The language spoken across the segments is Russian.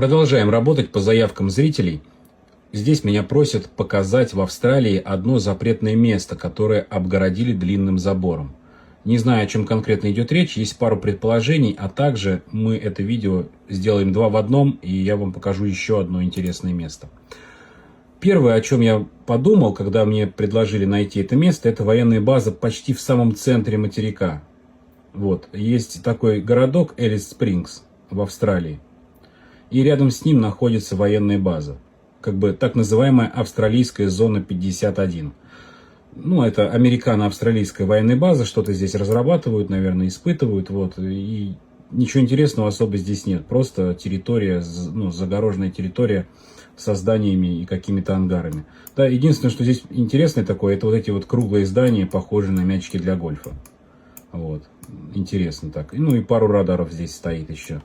Продолжаем работать по заявкам зрителей. Здесь меня просят показать в Австралии одно запретное место, которое обгородили длинным забором. Не знаю, о чем конкретно идет речь, есть пару предположений, а также мы это видео сделаем два в одном, и я вам покажу еще одно интересное место. Первое, о чем я подумал, когда мне предложили найти это место, это военная база почти в самом центре материка. Вот, есть такой городок Элис Спрингс в Австралии, и рядом с ним находится военная база, как бы так называемая австралийская зона 51. Ну, это американо-австралийская военная база, что-то здесь разрабатывают, наверное, испытывают, вот, и ничего интересного особо здесь нет, просто территория, ну, загороженная территория со зданиями и какими-то ангарами. Да, единственное, что здесь интересное такое, это вот эти вот круглые здания, похожие на мячики для гольфа. Вот, интересно так. Ну, и пару радаров здесь стоит еще.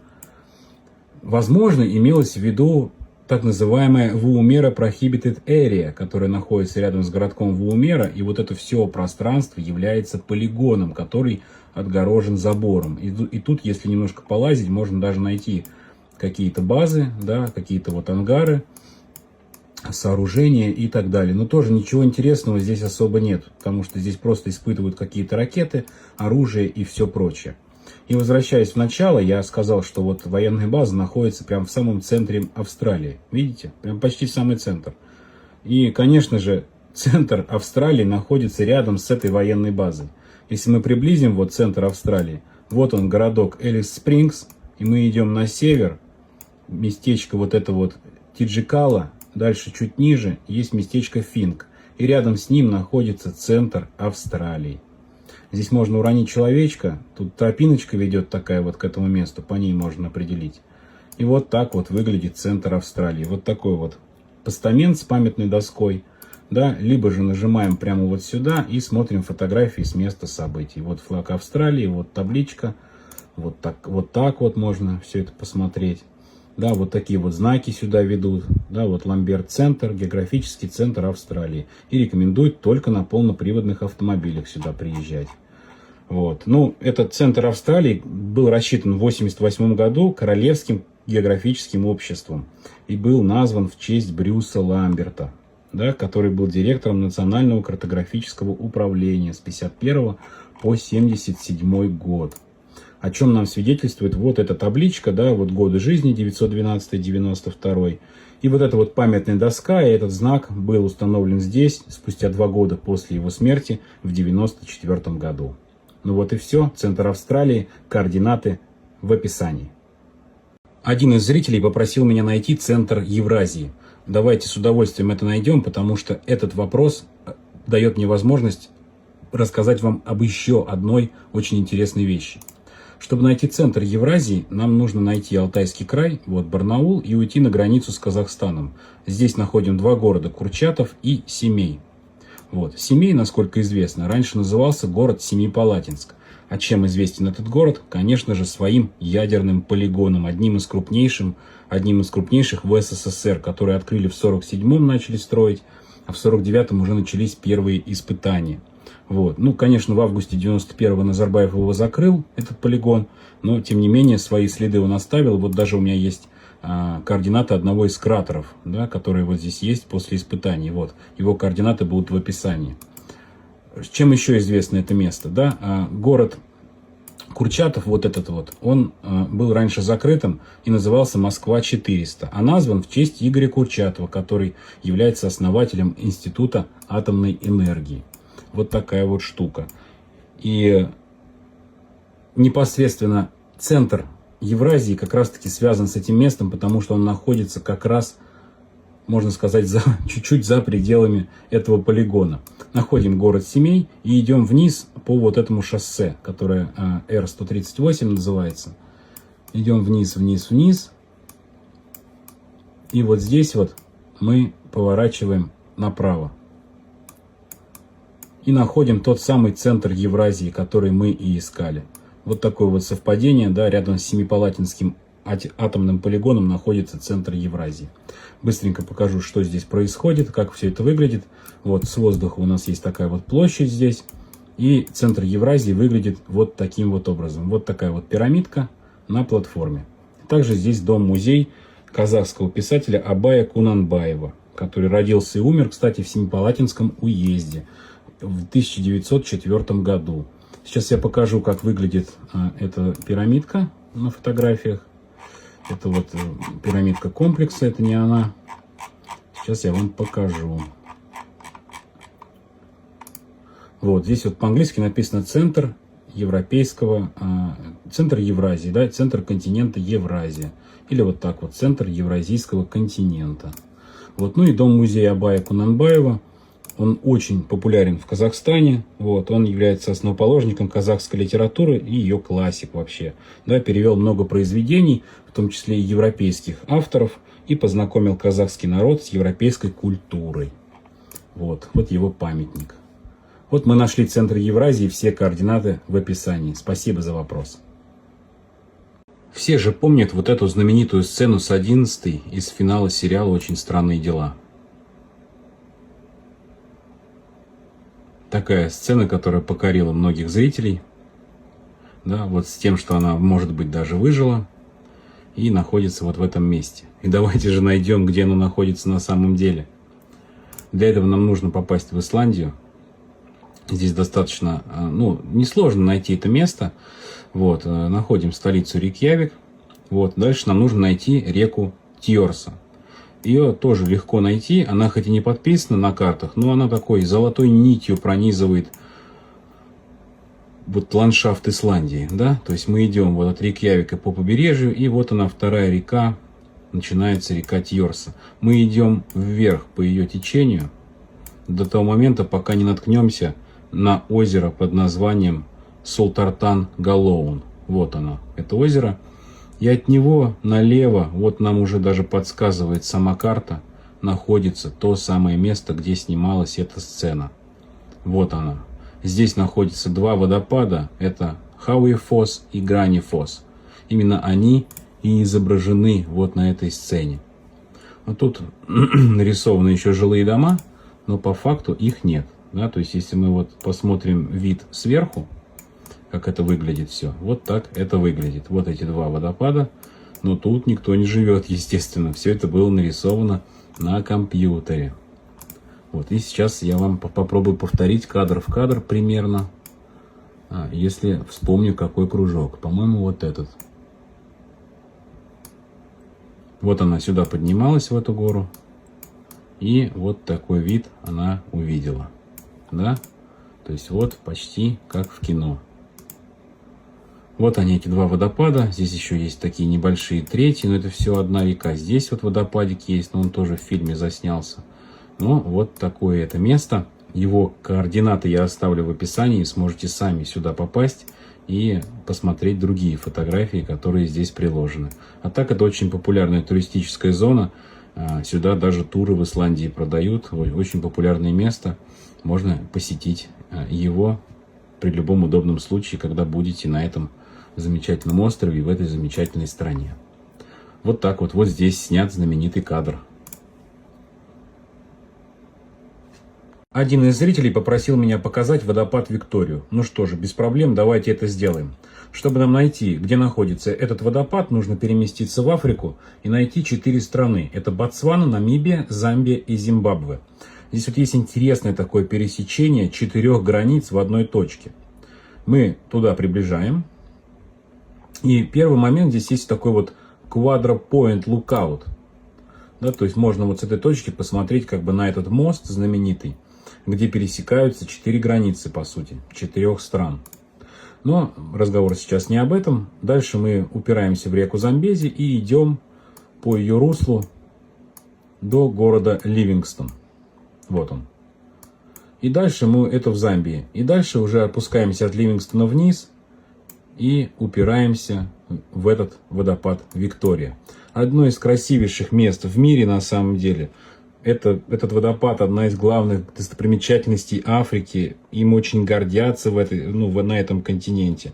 Возможно, имелось в виду так называемая Woomera Prohibited Area, которая находится рядом с городком Woomera, и вот это все пространство является полигоном, который отгорожен забором. И тут, если немножко полазить, можно даже найти какие-то базы, да, какие-то вот ангары, сооружения и так далее. Но тоже ничего интересного здесь особо нет, потому что здесь просто испытывают какие-то ракеты, оружие и все прочее. И возвращаясь в начало, я сказал, что вот военная база находится прямо в самом центре Австралии. Видите? Прям почти в самый центр. И, конечно же, центр Австралии находится рядом с этой военной базой. Если мы приблизим вот центр Австралии, вот он, городок Элис Спрингс, и мы идем на север, местечко вот это вот Тиджикала, дальше чуть ниже есть местечко Финк, и рядом с ним находится центр Австралии. Здесь можно уронить человечка, тут тропиночка ведет такая вот к этому месту, по ней можно определить. И вот так вот выглядит центр Австралии. Вот такой вот постамент с памятной доской, да, либо же нажимаем прямо вот сюда и смотрим фотографии с места событий. Вот флаг Австралии, вот табличка, вот так вот можно все это посмотреть. Да, вот такие вот знаки сюда ведут. Да, вот Ламберт-центр, географический центр Австралии. И рекомендуют только на полноприводных автомобилях сюда приезжать. Вот. Ну, этот центр Австралии был рассчитан в 1988 году Королевским географическим обществом. И был назван в честь Брюса Ламберта, да, который был директором Национального картографического управления с 1951 по 1977 год. О чем нам свидетельствует вот эта табличка, да, вот годы жизни 912-92. И вот эта вот памятная доска, и этот знак был установлен здесь спустя 2 года после его смерти в 1994 году. Ну вот и все. Центр Австралии, координаты в описании. Один из зрителей попросил меня найти центр Евразии. Давайте с удовольствием это найдем, потому что этот вопрос дает мне возможность рассказать вам об еще одной очень интересной вещи. Чтобы найти центр Евразии, нам нужно найти Алтайский край, вот Барнаул, и уйти на границу с Казахстаном. Здесь находим 2 города, Курчатов и Семей. Вот. Семей, насколько известно, раньше назывался город Семипалатинск. А чем известен этот город? Конечно же, своим ядерным полигоном, одним из крупнейших в СССР, которые открыли в 1947-м, начали строить, а в 1949-м уже начались первые испытания. Вот. Ну, конечно, в августе 91-го Назарбаев его закрыл, этот полигон, но, тем не менее, свои следы он оставил. Вот даже у меня есть координаты одного из кратеров, да, которые вот здесь есть после испытаний. Вот. Его координаты будут в описании. Чем еще известно это место? Да? Город Курчатов, вот этот вот, он был раньше закрытым и назывался Москва-400, а назван в честь Игоря Курчатова, который является основателем Института атомной энергии. Вот такая вот штука. И непосредственно центр Евразии как раз-таки связан с этим местом, потому что он находится как раз, можно сказать, чуть-чуть за пределами этого полигона. Находим город Семей и идем вниз по вот этому шоссе, которое Р-138 называется. Идем вниз, вниз, вниз. И вот здесь вот мы поворачиваем направо. И находим тот самый центр Евразии, который мы и искали. Вот такое вот совпадение, да, рядом с Семипалатинским атомным полигоном находится центр Евразии. Быстренько покажу, что здесь происходит, как все это выглядит. Вот с воздуха у нас есть такая вот площадь здесь. И центр Евразии выглядит вот таким вот образом. Вот такая вот пирамидка на платформе. Также здесь дом-музей казахского писателя Абая Кунанбаева, который родился и умер, кстати, в Семипалатинском уезде в 1904 году. Сейчас я покажу, как выглядит эта пирамидка на фотографиях. Это вот пирамидка комплекса, это не она. Сейчас я вам покажу. Вот здесь вот по-английски написано центр европейского, центр Евразии, да, центр континента Евразия. Или вот так вот, центр Евразийского континента. Вот, ну и дом-музей Абая Кунанбаева. Он очень популярен в Казахстане. Вот, он является основоположником казахской литературы и ее классик вообще. Да, перевел много произведений, в том числе и европейских авторов, и познакомил казахский народ с европейской культурой. Вот, вот его памятник. Вот мы нашли центр Евразии, все координаты в описании. Спасибо за вопрос. Все же помнят вот эту знаменитую сцену с 11 из финала сериала «Очень странные дела». Такая сцена, которая покорила многих зрителей. Да, вот с тем, что она, может быть, даже выжила и находится вот в этом месте. И давайте же найдем, где она находится на самом деле. Для этого нам нужно попасть в Исландию. Здесь достаточно, ну, несложно найти это место. Вот, находим столицу Рейкьявик. Вот, дальше нам нужно найти реку Тьорса. Ее тоже легко найти. Она хоть и не подписана на картах, но она такой золотой нитью пронизывает вот ландшафт Исландии. Да? То есть мы идем вот от Рейкьявика по побережью, и вот она, вторая река, начинается река Тьорса. Мы идем вверх по ее течению до того момента, пока не наткнемся на озеро под названием Солтартан-Галоун. Вот оно, это озеро. И от него налево, вот нам уже даже подсказывает сама карта, находится то самое место, где снималась эта сцена. Вот она. Здесь находятся два водопада, это Хауи-Фос и Грани-Фос. Именно они и изображены вот на этой сцене. Вот тут нарисованы еще жилые дома, но по факту их нет. Да, то есть, если мы вот посмотрим вид сверху, как это выглядит все, вот так это выглядит. Вот эти два водопада, но тут никто не живет, естественно. Все это было нарисовано на компьютере. Вот, и сейчас я вам попробую повторить кадр в кадр примерно, если вспомню, какой кружок. По-моему, вот этот. Вот она сюда поднималась, в эту гору. И вот такой вид она увидела. Да? То есть вот почти как в кино. Вот они, эти два водопада. Здесь еще есть такие небольшие третьи, но это все одна река. Здесь вот водопадик есть, но он тоже в фильме заснялся. Ну, вот такое это место. Его координаты я оставлю в описании. Сможете сами сюда попасть и посмотреть другие фотографии, которые здесь приложены. А так, это очень популярная туристическая зона. Сюда даже туры в Исландии продают. Очень популярное место. Можно посетить его при любом удобном случае, когда будете на этом замечательном острове и в этой замечательной стране. Вот так вот. Вот здесь снят знаменитый кадр. Один из зрителей попросил меня показать водопад Викторию. Ну что же, без проблем, давайте это сделаем. Чтобы нам найти, где находится этот водопад, нужно переместиться в Африку и найти 4 страны. Это Ботсвана, Намибия, Замбия и Зимбабве. Здесь вот есть интересное такое пересечение 4 границ в одной точке. Мы туда приближаем. И первый момент, здесь есть такой вот Quadra Point Lookout. Да, то есть можно вот с этой точки посмотреть как бы на этот мост знаменитый, где пересекаются 4 границы, по сути, 4 стран. Но разговор сейчас не об этом. Дальше мы упираемся в реку Замбези и идем по ее руслу до города Ливингстон. Вот он. И дальше мы, это в Замбии. И дальше уже опускаемся от Ливингстона вниз и упираемся в этот водопад Виктория. Одно из красивейших мест в мире на самом деле. Этот водопад одна из главных достопримечательностей Африки. Им очень гордятся на этом континенте.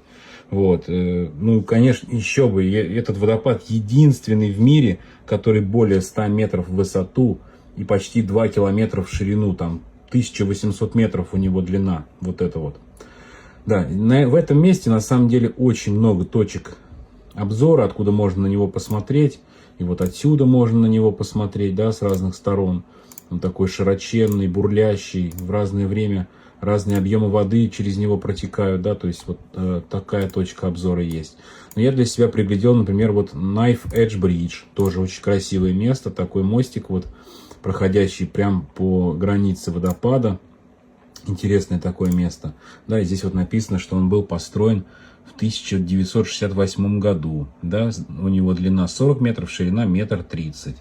Вот. Ну, конечно, еще бы. Этот водопад единственный в мире, который более 100 метров в высоту и почти 2 километра в ширину. Там 1800 метров у него длина. Вот это вот. Да, в этом месте на самом деле очень много точек обзора, откуда можно на него посмотреть. И вот отсюда можно на него посмотреть, да, с разных сторон. Он такой широченный, бурлящий, в разное время разные объемы воды через него протекают, да, то есть вот такая точка обзора есть. Но я для себя приглядел, например, вот Knife Edge Bridge, тоже очень красивое место, такой мостик вот, проходящий прям по границе водопада. Интересное такое место. Да, и здесь вот написано, что он был построен в 1968 году. Да, у него длина 40 метров, ширина 1,30 м.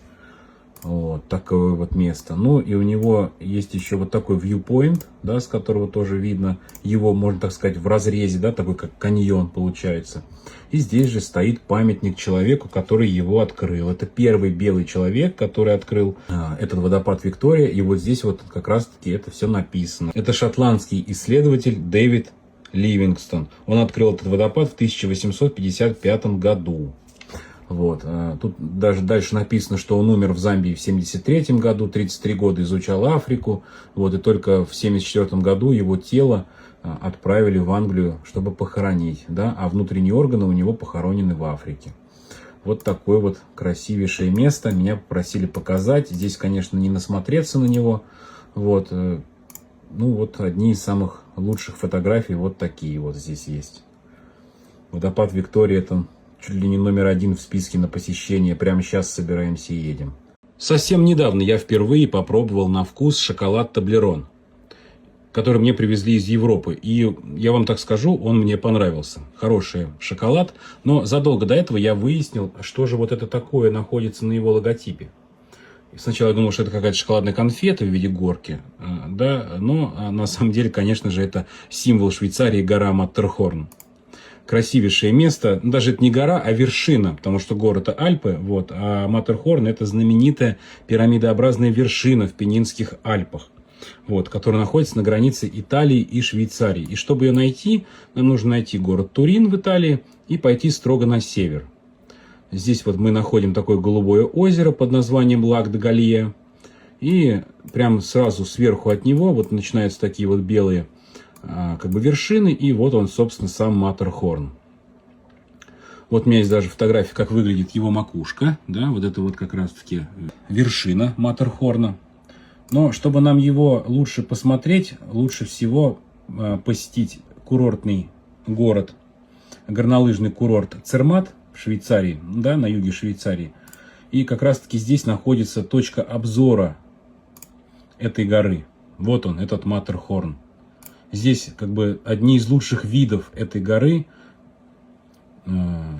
Вот такое вот место. Ну и у него есть еще вот такой viewpoint, да, с которого тоже видно его, можно так сказать, в разрезе, да, такой как каньон получается. И здесь же стоит памятник человеку, который его открыл. Это первый белый человек, который открыл этот водопад Виктория. И вот здесь вот как раз-таки это все написано. Это шотландский исследователь Дэвид Ливингстон. Он открыл этот водопад в 1855 году. Вот. Тут даже дальше написано, что он умер в Замбии в 1973 году, 33 года изучал Африку, вот, и только в 1974 году его тело отправили в Англию, чтобы похоронить, да, а внутренние органы у него похоронены в Африке. Вот такое вот красивейшее место, меня попросили показать, здесь, конечно, не насмотреться на него, вот, ну вот одни из самых лучших фотографий вот такие вот здесь есть. Водопад Виктория, это чуть ли не номер 1 в списке на посещение. Прямо сейчас собираемся и едем. Совсем недавно я впервые попробовал на вкус шоколад Таблерон, который мне привезли из Европы. И я вам так скажу, он мне понравился. Хороший шоколад. Но задолго до этого я выяснил, что же вот это такое находится на его логотипе. Сначала я думал, что это какая-то шоколадная конфета в виде горки. Да, но на самом деле, конечно же, это символ Швейцарии, гора Маттерхорн. Красивейшее место, даже это не гора, а вершина, потому что горы это Альпы, вот, а Маттерхорн это знаменитая пирамидообразная вершина в Пенинских Альпах, вот, которая находится на границе Италии и Швейцарии. И чтобы ее найти, нам нужно найти город Турин в Италии и пойти строго на север. Здесь вот мы находим такое голубое озеро под названием Лаг-де-Галия, и прямо сразу сверху от него вот начинаются такие вот белые как бы вершины, и вот он, собственно, сам Маттерхорн. Вот у меня есть даже фотография, как выглядит его макушка, да, вот это вот как раз-таки вершина Маттерхорна. Но чтобы нам его лучше посмотреть, лучше всего посетить курортный город, горнолыжный курорт Цермат в Швейцарии, да, на юге Швейцарии. И как раз-таки здесь находится точка обзора этой горы. Вот он, этот Маттерхорн. Здесь как бы одни из лучших видов этой горы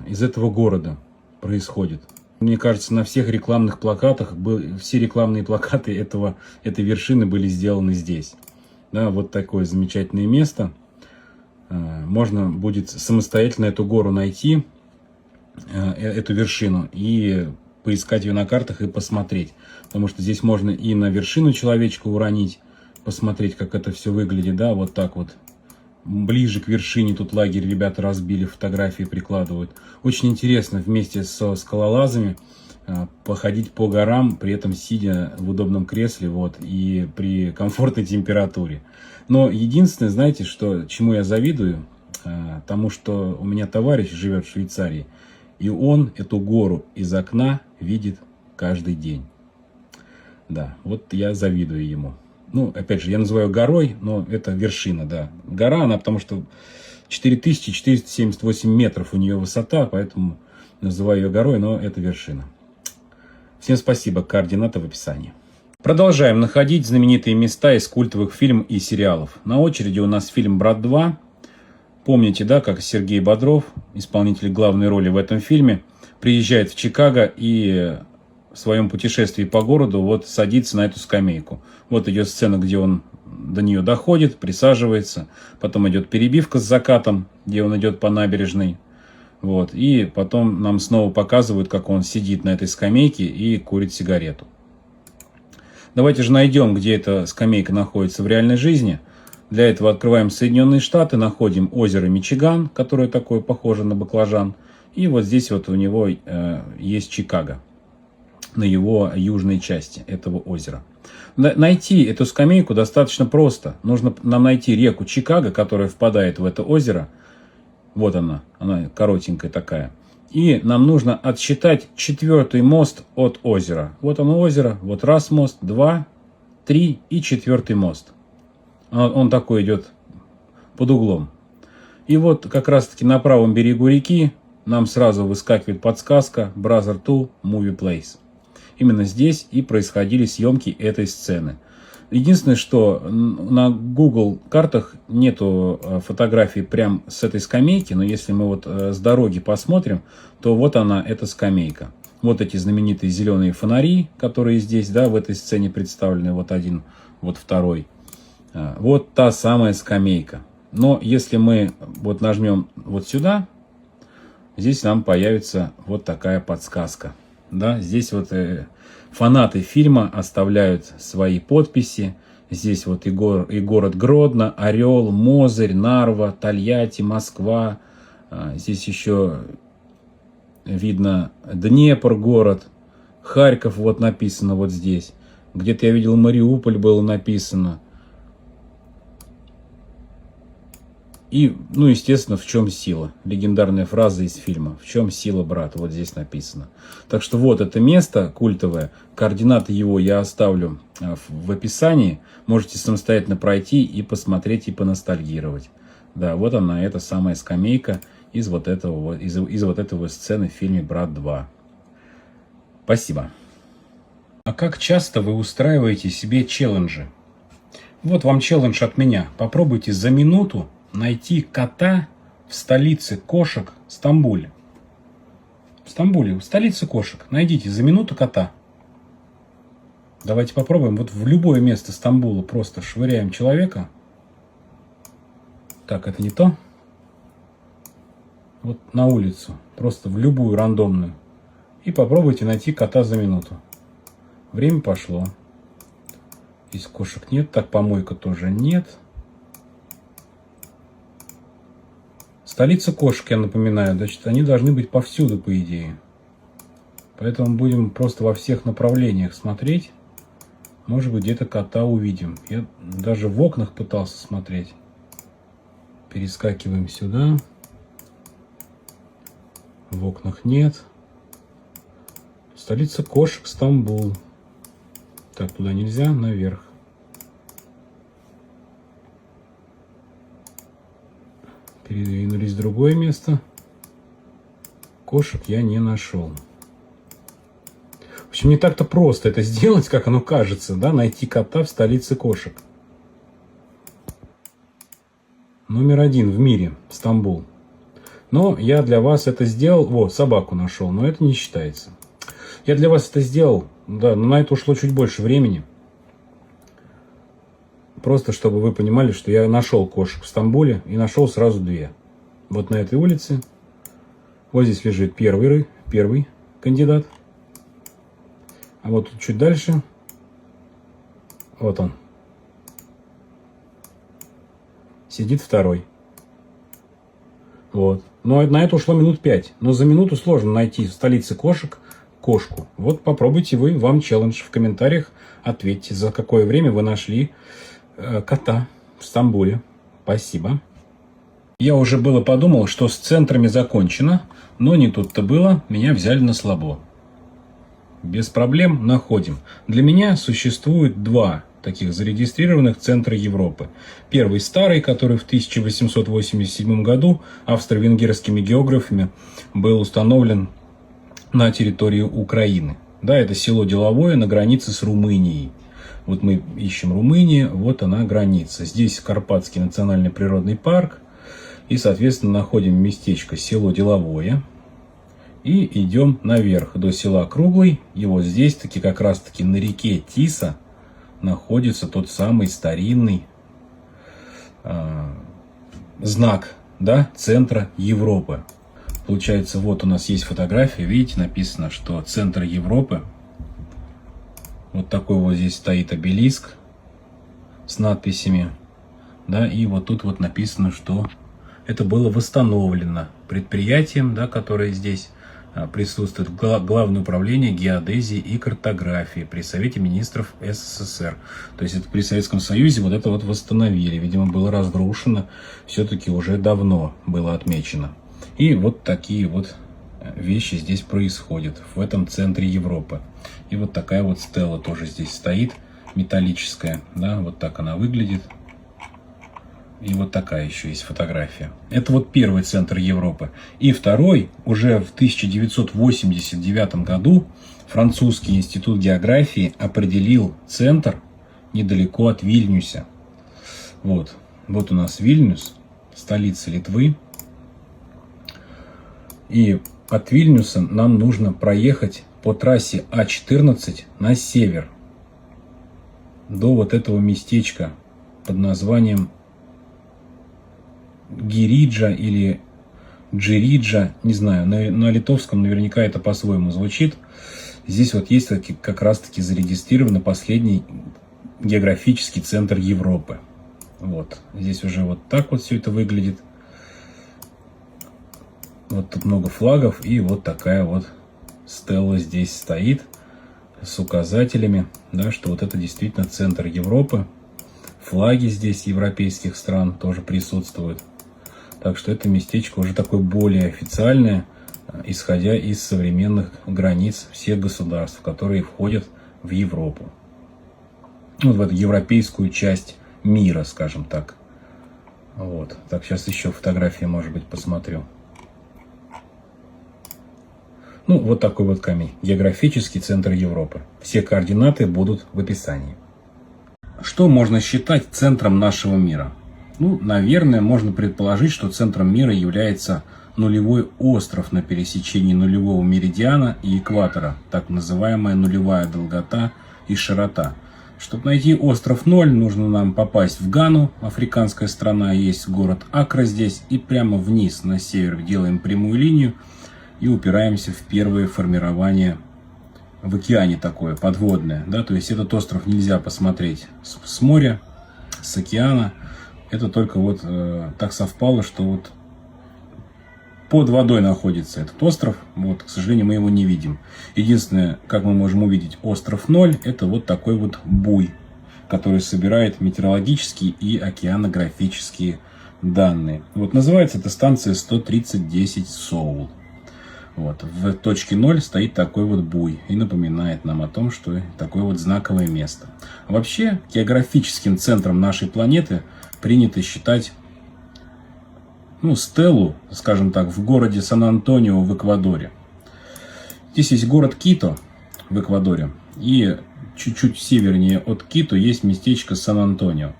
из этого города происходит. Мне кажется, на всех рекламных плакатах, все рекламные плакаты этой вершины были сделаны здесь. Да, вот такое замечательное место. Можно будет самостоятельно эту гору найти, эту вершину, и поискать ее на картах и посмотреть. Потому что здесь можно и на вершину человечка уронить, посмотреть, как это все выглядит, да, вот так вот. Ближе к вершине тут лагерь ребята разбили, фотографии прикладывают. Очень интересно вместе со скалолазами походить по горам, при этом сидя в удобном кресле, вот, и при комфортной температуре. Но единственное, знаете, чему я завидую? Тому, что у меня товарищ живет в Швейцарии, и он эту гору из окна видит каждый день. Да, вот я завидую ему. Ну, опять же, я называю горой, но это вершина, да. Гора, она потому что 4478 метров у нее высота, поэтому называю ее горой, но это вершина. Всем спасибо, координаты в описании. Продолжаем находить знаменитые места из культовых фильмов и сериалов. На очереди у нас фильм «Брат 2». Помните, да, как Сергей Бодров, исполнитель главной роли в этом фильме, приезжает в Чикаго и в своем путешествии по городу вот садится на эту скамейку. Вот идет сцена, где он до нее доходит, присаживается. Потом идет перебивка с закатом, где он идет по набережной. Вот. И потом нам снова показывают, как он сидит на этой скамейке и курит сигарету. Давайте же найдем, где эта скамейка находится в реальной жизни. Для этого открываем Соединенные Штаты, находим озеро Мичиган, которое такое похоже на баклажан. И вот здесь вот у него есть Чикаго, на его южной части этого озера. Найти эту скамейку достаточно просто. Нужно нам найти реку Чикаго, которая впадает в это озеро. Вот она коротенькая такая. И нам нужно отсчитать 4-й мост от озера. Вот оно озеро, вот раз мост, 2, 3 и 4-й мост. Он такой идет под углом. И вот как раз таки на правом берегу реки нам сразу выскакивает подсказка Brother Tool Movie Place. Именно здесь и происходили съемки этой сцены. Единственное, что на Google картах нету фотографий прям с этой скамейки, но если мы вот с дороги посмотрим, то вот она, эта скамейка. Вот эти знаменитые зеленые фонари, которые здесь, да, в этой сцене представлены, вот один, вот второй. Вот та самая скамейка. Но если мы вот нажмем вот сюда, здесь нам появится вот такая подсказка. Да, здесь вот фанаты фильма оставляют свои подписи. Здесь вот и город Гродно, Орел, Мозырь, Нарва, Тольятти, Москва. Здесь еще видно Днепр город. Харьков вот написано вот здесь. Где-то я видел Мариуполь было написано. И, ну, естественно, в чем сила? Легендарная фраза из фильма. В чем сила, брат? Вот здесь написано. Так что вот это место культовое. Координаты его я оставлю в описании. Можете самостоятельно пройти и посмотреть, и поностальгировать. Да, вот она, эта самая скамейка из вот этого сцены в фильме «Брат 2». Спасибо. А как часто вы устраиваете себе челленджи? Вот вам челлендж от меня. Попробуйте за минуту найти кота в столице кошек Стамбуле. В Стамбуле, в столице кошек. Найдите за минуту кота. Давайте попробуем. Вот в любое место Стамбула просто швыряем человека. Так, это не то. Вот на улицу. Просто в любую рандомную. И попробуйте найти кота за минуту. Время пошло. Здесь кошек нет. Так, помойка тоже нет. Столица кошек, я напоминаю, значит, они должны быть повсюду, по идее. Поэтому будем просто во всех направлениях смотреть. Может быть, где-то кота увидим. Я даже в окнах пытался смотреть. Перескакиваем сюда. В окнах нет. Столица кошек Стамбул. Так, туда нельзя, наверх. Передвинулись в другое место. Кошек я не нашел. В общем, не так-то просто это сделать, как оно кажется, да, найти кота в столице кошек. Номер 1 в мире, Стамбул. Но я для вас это сделал. Вот, собаку нашел, но это не считается. Я для вас это сделал, да, но на это ушло чуть больше времени. Просто чтобы вы понимали, что я нашел кошек в Стамбуле и нашел сразу 2. Вот на этой улице. Вот здесь лежит первый кандидат. А вот тут чуть дальше. Вот он. Сидит второй. Вот. Но на это ушло минут 5. Но за минуту сложно найти в столице кошек кошку. Вот попробуйте вы, вам челлендж в комментариях. Ответьте, за какое время вы нашли кота в Стамбуле. Спасибо. Я уже было подумал, что с центрами закончено, но не тут-то было, меня взяли на слабо. Без проблем находим. Для меня существует 2 таких зарегистрированных центра Европы. Первый старый, который в 1887 году австро-венгерскими географами был установлен на территории Украины. Да, это село Деловое на границе с Румынией. Вот мы ищем Румынию, вот она граница. Здесь Карпатский национальный природный парк. И, соответственно, находим местечко село Деловое. И идем наверх до села Круглый. И вот здесь таки как раз таки на реке Тиса находится тот самый старинный знак, да, центра Европы. Получается, вот у нас есть фотография. Видите, написано, что центр Европы. Вот такой вот здесь стоит обелиск с надписями. Да, и вот тут вот написано, что это было восстановлено предприятием, да, которое здесь присутствует, Главное управление геодезии и картографии при Совете министров СССР. То есть это при Советском Союзе вот это вот восстановили. Видимо, было разрушено, все-таки уже давно было отмечено. И вот такие вот вещи здесь происходят, в этом центре Европы. И вот такая вот стела тоже здесь стоит, металлическая, да, вот так она выглядит. И вот такая еще есть фотография. Это вот первый центр Европы. И второй, уже в 1989 году французский институт географии определил центр недалеко от Вильнюса. Вот у нас Вильнюс, столица Литвы. И от Вильнюса нам нужно проехать по трассе А14 на север до вот этого местечка под названием Гириджа или Джириджа, не знаю, на литовском наверняка это по-своему звучит. Здесь вот есть как раз-таки зарегистрирован последний географический центр Европы. Вот, здесь уже вот так вот все это выглядит. Вот тут много флагов, и вот такая вот стелла здесь стоит с указателями, да, что вот это действительно центр Европы. Флаги здесь европейских стран тоже присутствуют. Так что это местечко уже такое более официальное, исходя из современных границ всех государств, которые входят в Европу. Вот в эту европейскую часть мира, скажем так. Вот. Так, сейчас еще фотографии, может быть, посмотрю. Ну, вот такой вот камень. Географический центр Европы. Все координаты будут в описании. Что можно считать центром нашего мира? Ну, наверное, можно предположить, что центром мира является нулевой остров на пересечении нулевого меридиана и экватора, так называемая нулевая долгота и широта. Чтобы найти остров 0, нужно нам попасть в Гану, африканская страна, есть город Акра здесь, и прямо вниз на север делаем прямую линию и упираемся в первое формирование в океане такое, подводное. Да? То есть этот остров нельзя посмотреть с моря, с океана. Это только вот так совпало, что вот под водой находится этот остров. Вот, к сожалению, мы его не видим. Единственное, как мы можем увидеть остров 0, это вот такой вот буй, который собирает метеорологические и океанографические данные. Вот, называется эта станция 13010 Соул. Вот, в точке 0 стоит такой вот буй и напоминает нам о том, что такое вот знаковое место. Вообще, географическим центром нашей планеты принято считать, ну, стеллу, скажем так, в городе Сан-Антонио в Эквадоре. Здесь есть город Кито в Эквадоре, и чуть-чуть севернее от Кито есть местечко Сан-Антонио.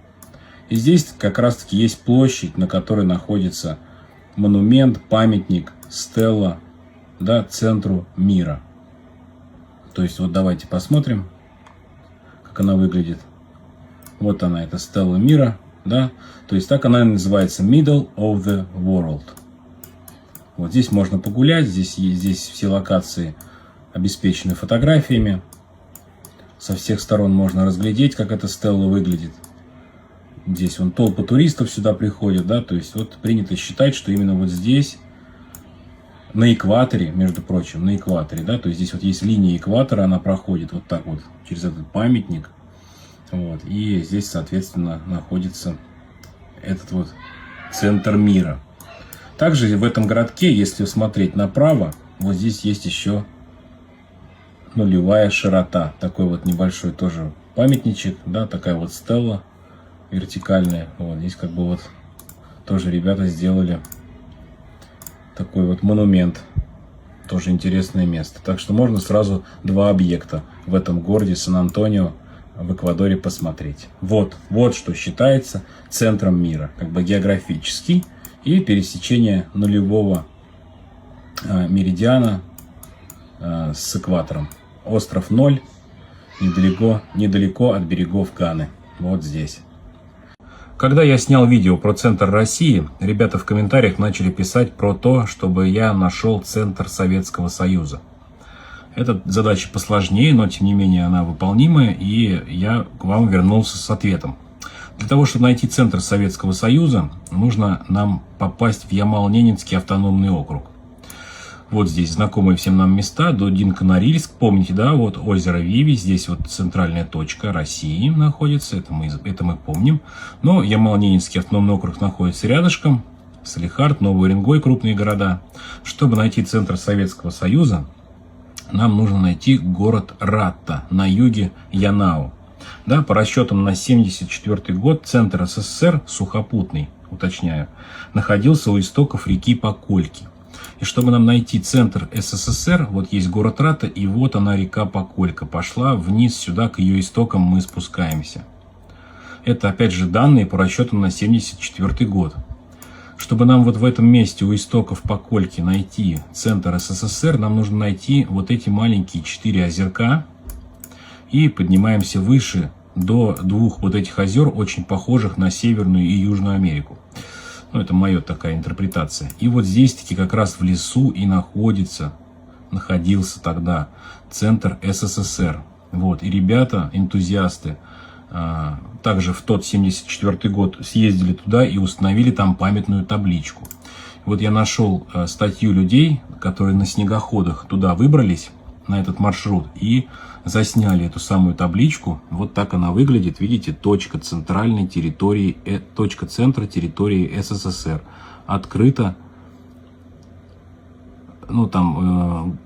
И здесь как раз-таки есть площадь, на которой находится монумент, памятник, стелла, да, центру мира. То есть вот давайте посмотрим, как она выглядит. Вот она, это стелла мира. Да? То есть так она называется, Middle of the World. Вот здесь можно погулять, здесь все локации обеспечены фотографиями. Со всех сторон можно разглядеть, как эта стелла выглядит. Здесь вон толпы туристов сюда приходят, да, то есть вот принято считать, что именно вот здесь, на экваторе, между прочим, на экваторе, да, то есть здесь вот есть линия экватора, она проходит вот так вот через этот памятник. Вот, и здесь, соответственно, находится этот вот центр мира. Также в этом городке, если смотреть направо, вот здесь есть еще нулевая широта. Такой вот небольшой тоже памятничек, да, такая вот стелла вертикальная. Вот здесь как бы вот тоже ребята сделали такой вот монумент. Тоже интересное место. Так что можно сразу два объекта в этом городе Сан-Антонио в Эквадоре посмотреть. Вот что считается центром мира, как бы географический, и пересечение нулевого меридиана с экватором. Остров 0, недалеко от берегов Ганы. Вот здесь. Когда я снял видео про центр России, ребята в комментариях начали писать про то, чтобы я нашел центр Советского Союза. Эта задача посложнее, но тем не менее она выполнимая, и я к вам вернулся с ответом. Для того, чтобы найти центр Советского Союза, нужно нам попасть в Ямал-Ненецкий автономный округ. Вот здесь знакомые всем нам места, Дудинка-Норильск, помните, да, вот озеро Виви, здесь вот центральная точка России находится, это мы помним. Но Ямал-Ненецкий автономный округ находится рядышком, Салехард, Новый Уренгой, крупные города. Чтобы найти центр Советского Союза, нам нужно найти город Ратта на юге Янау. Да, по расчетам на 1974 год центр СССР, сухопутный, уточняю, находился у истоков реки Покольки. И чтобы нам найти центр СССР, вот есть город Ратта, и вот она, река Поколька. Пошла вниз сюда, к ее истокам мы спускаемся. Это, опять же, данные по расчетам на 1974 год. Чтобы нам вот в этом месте у истоков Покольки найти центр СССР, нам нужно найти вот эти маленькие 4 озерка. И поднимаемся выше до 2 вот этих озер, очень похожих на Северную и Южную Америку. Ну, это моя такая интерпретация. И вот здесь-таки как раз в лесу и находился тогда центр СССР. Вот. И ребята, энтузиасты, также в тот 1974 год съездили туда и установили там памятную табличку. Вот я нашел статью людей, которые на снегоходах туда выбрались, на этот маршрут, и засняли эту самую табличку. Вот так она выглядит. Видите, точка центральной территории, точка центра территории СССР. Открыто. Ну, там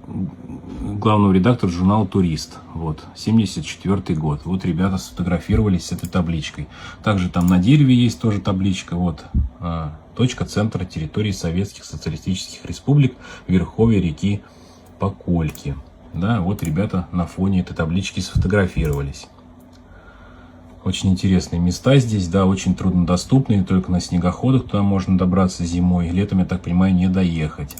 главного редактора журнала «Турист». Вот, 1974 год. Вот ребята сфотографировались с этой табличкой. Также там на дереве есть тоже табличка. Вот, точка центра территории Советских Социалистических Республик, верховья реки Покольки. Да, вот ребята на фоне этой таблички сфотографировались. Очень интересные места здесь, да, очень труднодоступные, только на снегоходах туда можно добраться зимой. Летом, я так понимаю, не доехать.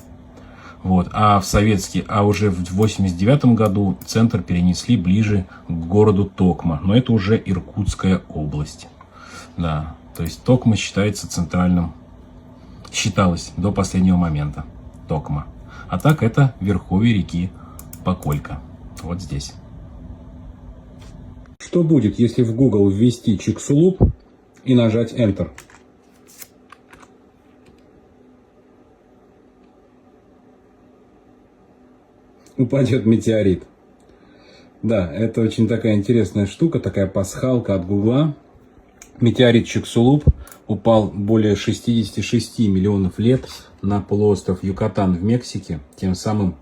Вот, а уже в 1989 году центр перенесли ближе к городу Токма, но это уже Иркутская область. Да, то есть Токма считается центральным, считалось до последнего момента, Токма. А так это верховье реки Поколька. Вот здесь. Что будет, если в Google ввести Чиксулуп и нажать Enter? Упадет метеорит. Да, это очень такая интересная штука, такая пасхалка от Гугла. Метеорит Чиксулуп упал более 66 миллионов лет на полуостров Юкатан в Мексике. Тем самым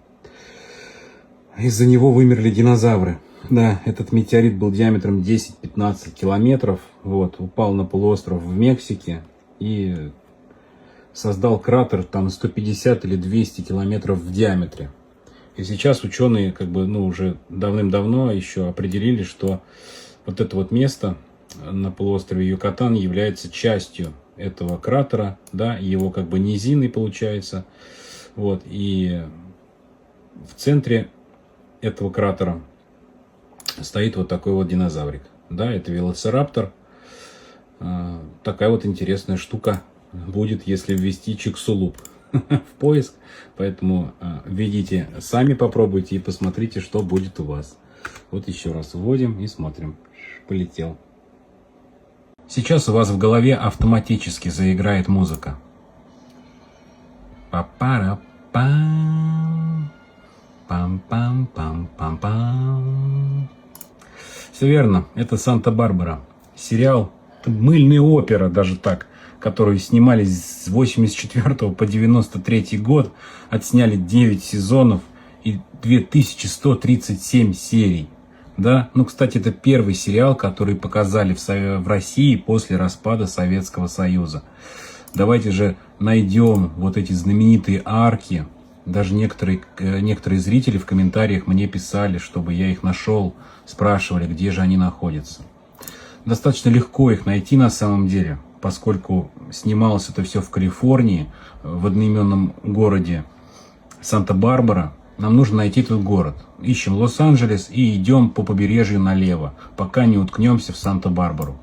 из-за него вымерли динозавры. Да, этот метеорит был диаметром 10-15 километров. Вот, упал на полуостров в Мексике и создал кратер там 150 или 200 километров в диаметре. И сейчас ученые уже давным-давно еще определили, что вот это вот место на полуострове Юкатан является частью этого кратера, да, его низиной получается. Вот, и в центре этого кратера стоит вот такой вот динозаврик. Да, это велоцираптор. Такая вот интересная штука будет, если ввести Чиксулуп в поиск. Поэтому введите, сами попробуйте и посмотрите, что будет у вас. Вот еще раз вводим и смотрим. Полетел. Сейчас у вас в голове автоматически заиграет музыка. Па-пара-пам. Пам-пам-пам-пам-пам. Все верно, это «Санта-Барбара». Сериал, мыльная опера даже так, которую снимали с 84 по 93 год, отсняли 9 сезонов и 2137 серий. Да? Ну, кстати, это первый сериал, который показали в России после распада Советского Союза. Давайте же найдем вот эти знаменитые арки. Даже некоторые зрители в комментариях мне писали, чтобы я их нашел, спрашивали, где же они находятся. Достаточно легко их найти на самом деле, поскольку снималось это все в Калифорнии, в одноименном городе Санта-Барбара. Нам нужно найти этот город. Ищем Лос-Анджелес и идем по побережью налево, пока не уткнемся в Санта-Барбару.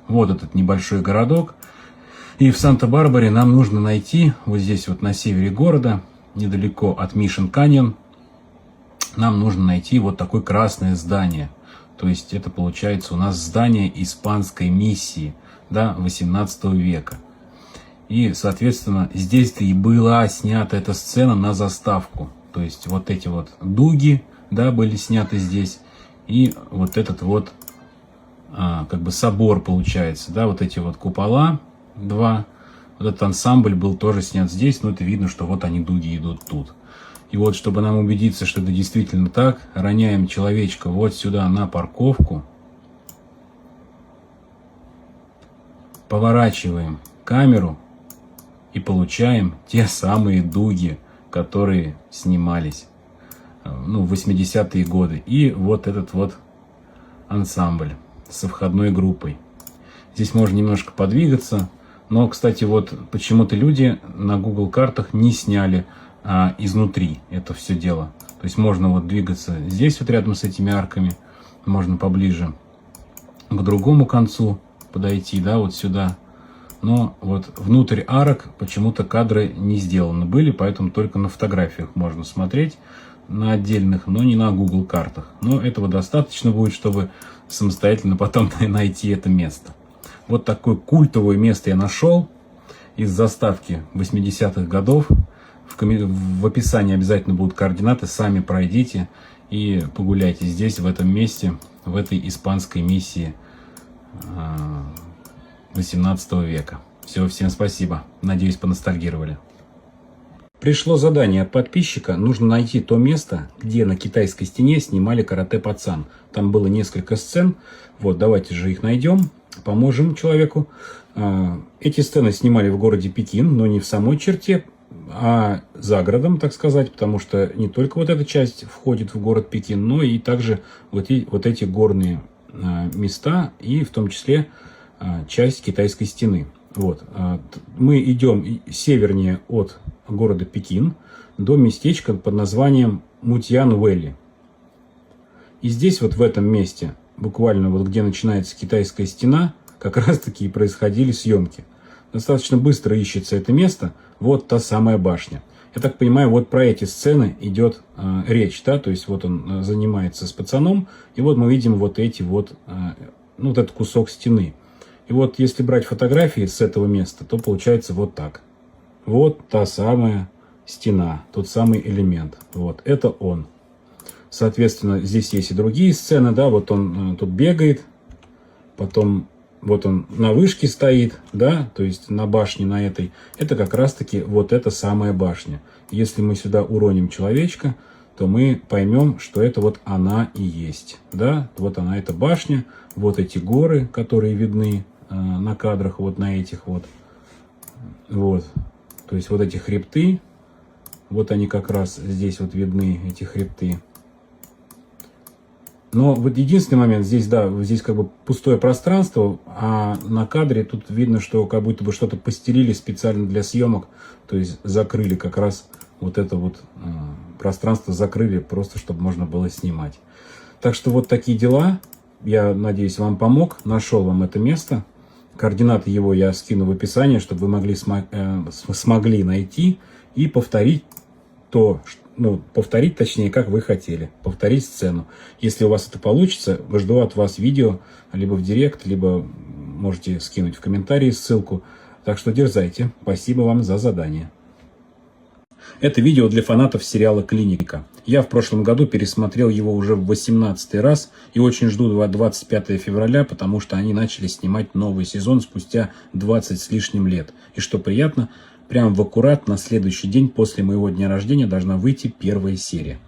Вот этот небольшой городок. И в Санта-Барбаре нам нужно найти, вот здесь вот на севере города, недалеко от Мишен Каньон, нам нужно найти вот такое красное здание. То есть это получается у нас здание испанской миссии, да, 18 века. И, соответственно, здесь-то и была снята эта сцена на заставку. То есть вот эти вот дуги, да, были сняты здесь. И вот этот вот собор получается, да, вот эти вот купола, два. Вот этот ансамбль был тоже снят здесь, но это видно, что вот они дуги идут тут. И вот, чтобы нам убедиться, что это действительно так, роняем человечка вот сюда на парковку, поворачиваем камеру и получаем те самые дуги, которые снимались, ну, в 80-е годы. И вот этот вот ансамбль со входной группой. Здесь можно немножко подвигаться, но, кстати, вот почему-то люди на Google картах не сняли изнутри это все дело. То есть можно вот двигаться здесь вот рядом с этими арками, можно поближе к другому концу подойти, да, вот сюда. Но вот внутрь арок почему-то кадры не сделаны были, поэтому только на фотографиях можно смотреть, на отдельных, но не на Google картах. Но этого достаточно будет, чтобы самостоятельно потом найти это место. Вот такое культовое место я нашел из заставки 80-х годов. В описании обязательно будут координаты, сами пройдите и погуляйте здесь, в этом месте, в этой испанской миссии 18 века. Все, всем спасибо. Надеюсь, поностальгировали. Пришло задание от подписчика. Нужно найти то место, где на китайской стене снимали «Карате пацан». Там было несколько сцен. Вот, давайте же их найдем. Поможем человеку. Эти сцены снимали в городе Пекин, но не в самой черте, а за городом, так сказать, потому что не только вот эта часть входит в город Пекин, но и также вот эти горные места, и в том числе часть китайской стены. Вот. Мы идем севернее от города Пекин до местечка под названием Мутьян-Вэлли. И здесь вот в этом месте, буквально вот где начинается китайская стена, как раз таки и происходили съемки. Достаточно быстро ищется это место, вот та самая башня. Я так понимаю, вот про эти сцены идет речь, да, то есть вот он занимается с пацаном, и вот мы видим вот эти вот, ну, вот этот кусок стены. И вот если брать фотографии с этого места, то получается вот так. Вот та самая стена, тот самый элемент. Вот, это он. Соответственно, здесь есть и другие сцены, да, вот он тут бегает, потом вот он на вышке стоит, да, то есть на башне на этой. Это как раз-таки вот эта самая башня. Если мы сюда уроним человечка, то мы поймем, что это вот она и есть, да. Вот она, эта башня, вот эти горы, которые видны на кадрах, вот на этих вот. Вот. То есть вот эти хребты, вот они как раз здесь вот видны, эти хребты. Но вот единственный момент, здесь, да, здесь как бы пустое пространство, а на кадре тут видно, что как будто бы что-то постелили специально для съемок, то есть закрыли как раз вот это вот пространство, закрыли просто, чтобы можно было снимать. Так что вот такие дела. Я надеюсь, вам помог, нашел вам это место. Координаты его я скину в описании, чтобы вы смогли найти и повторить то, ну, повторить, точнее, как вы хотели, повторить сцену. Если у вас это получится, жду от вас видео, либо в директ, либо можете скинуть в комментарии ссылку. Так что дерзайте. Спасибо вам за задание. Это видео для фанатов сериала «Клиника». Я в прошлом году пересмотрел его уже в 18-й раз и очень жду 25 февраля, потому что они начали снимать новый сезон спустя 20 с лишним лет. И что приятно, прямо в аккурат на следующий день после моего дня рождения должна выйти первая серия.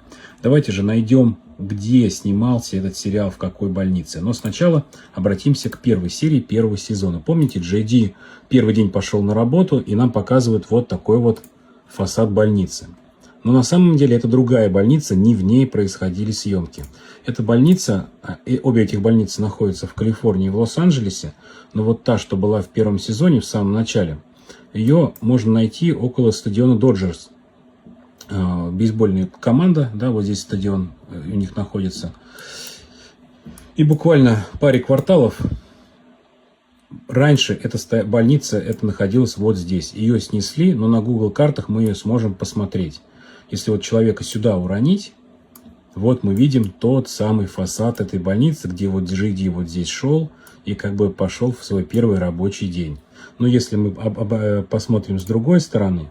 Давайте же найдем, где снимался этот сериал, в какой больнице. Но сначала обратимся к первой серии первого сезона. Помните, Джей Ди первый день пошел на работу, и нам показывают вот такой вот фасад больницы. Но на самом деле это другая больница, не в ней происходили съемки. Эта больница, и обе этих больницы находятся в Калифорнии и в Лос-Анджелесе, но вот та, что была в первом сезоне, в самом начале, ее можно найти около стадиона Доджерс. Бейсбольная команда, да, вот здесь стадион у них находится. И буквально в паре кварталов раньше эта больница находилась вот здесь. Ее снесли, но на Google картах мы ее сможем посмотреть. Если вот человека сюда уронить, вот мы видим тот самый фасад этой больницы, где вот Джей Ди вот здесь шел и как бы пошел в свой первый рабочий день. Но если мы посмотрим с другой стороны,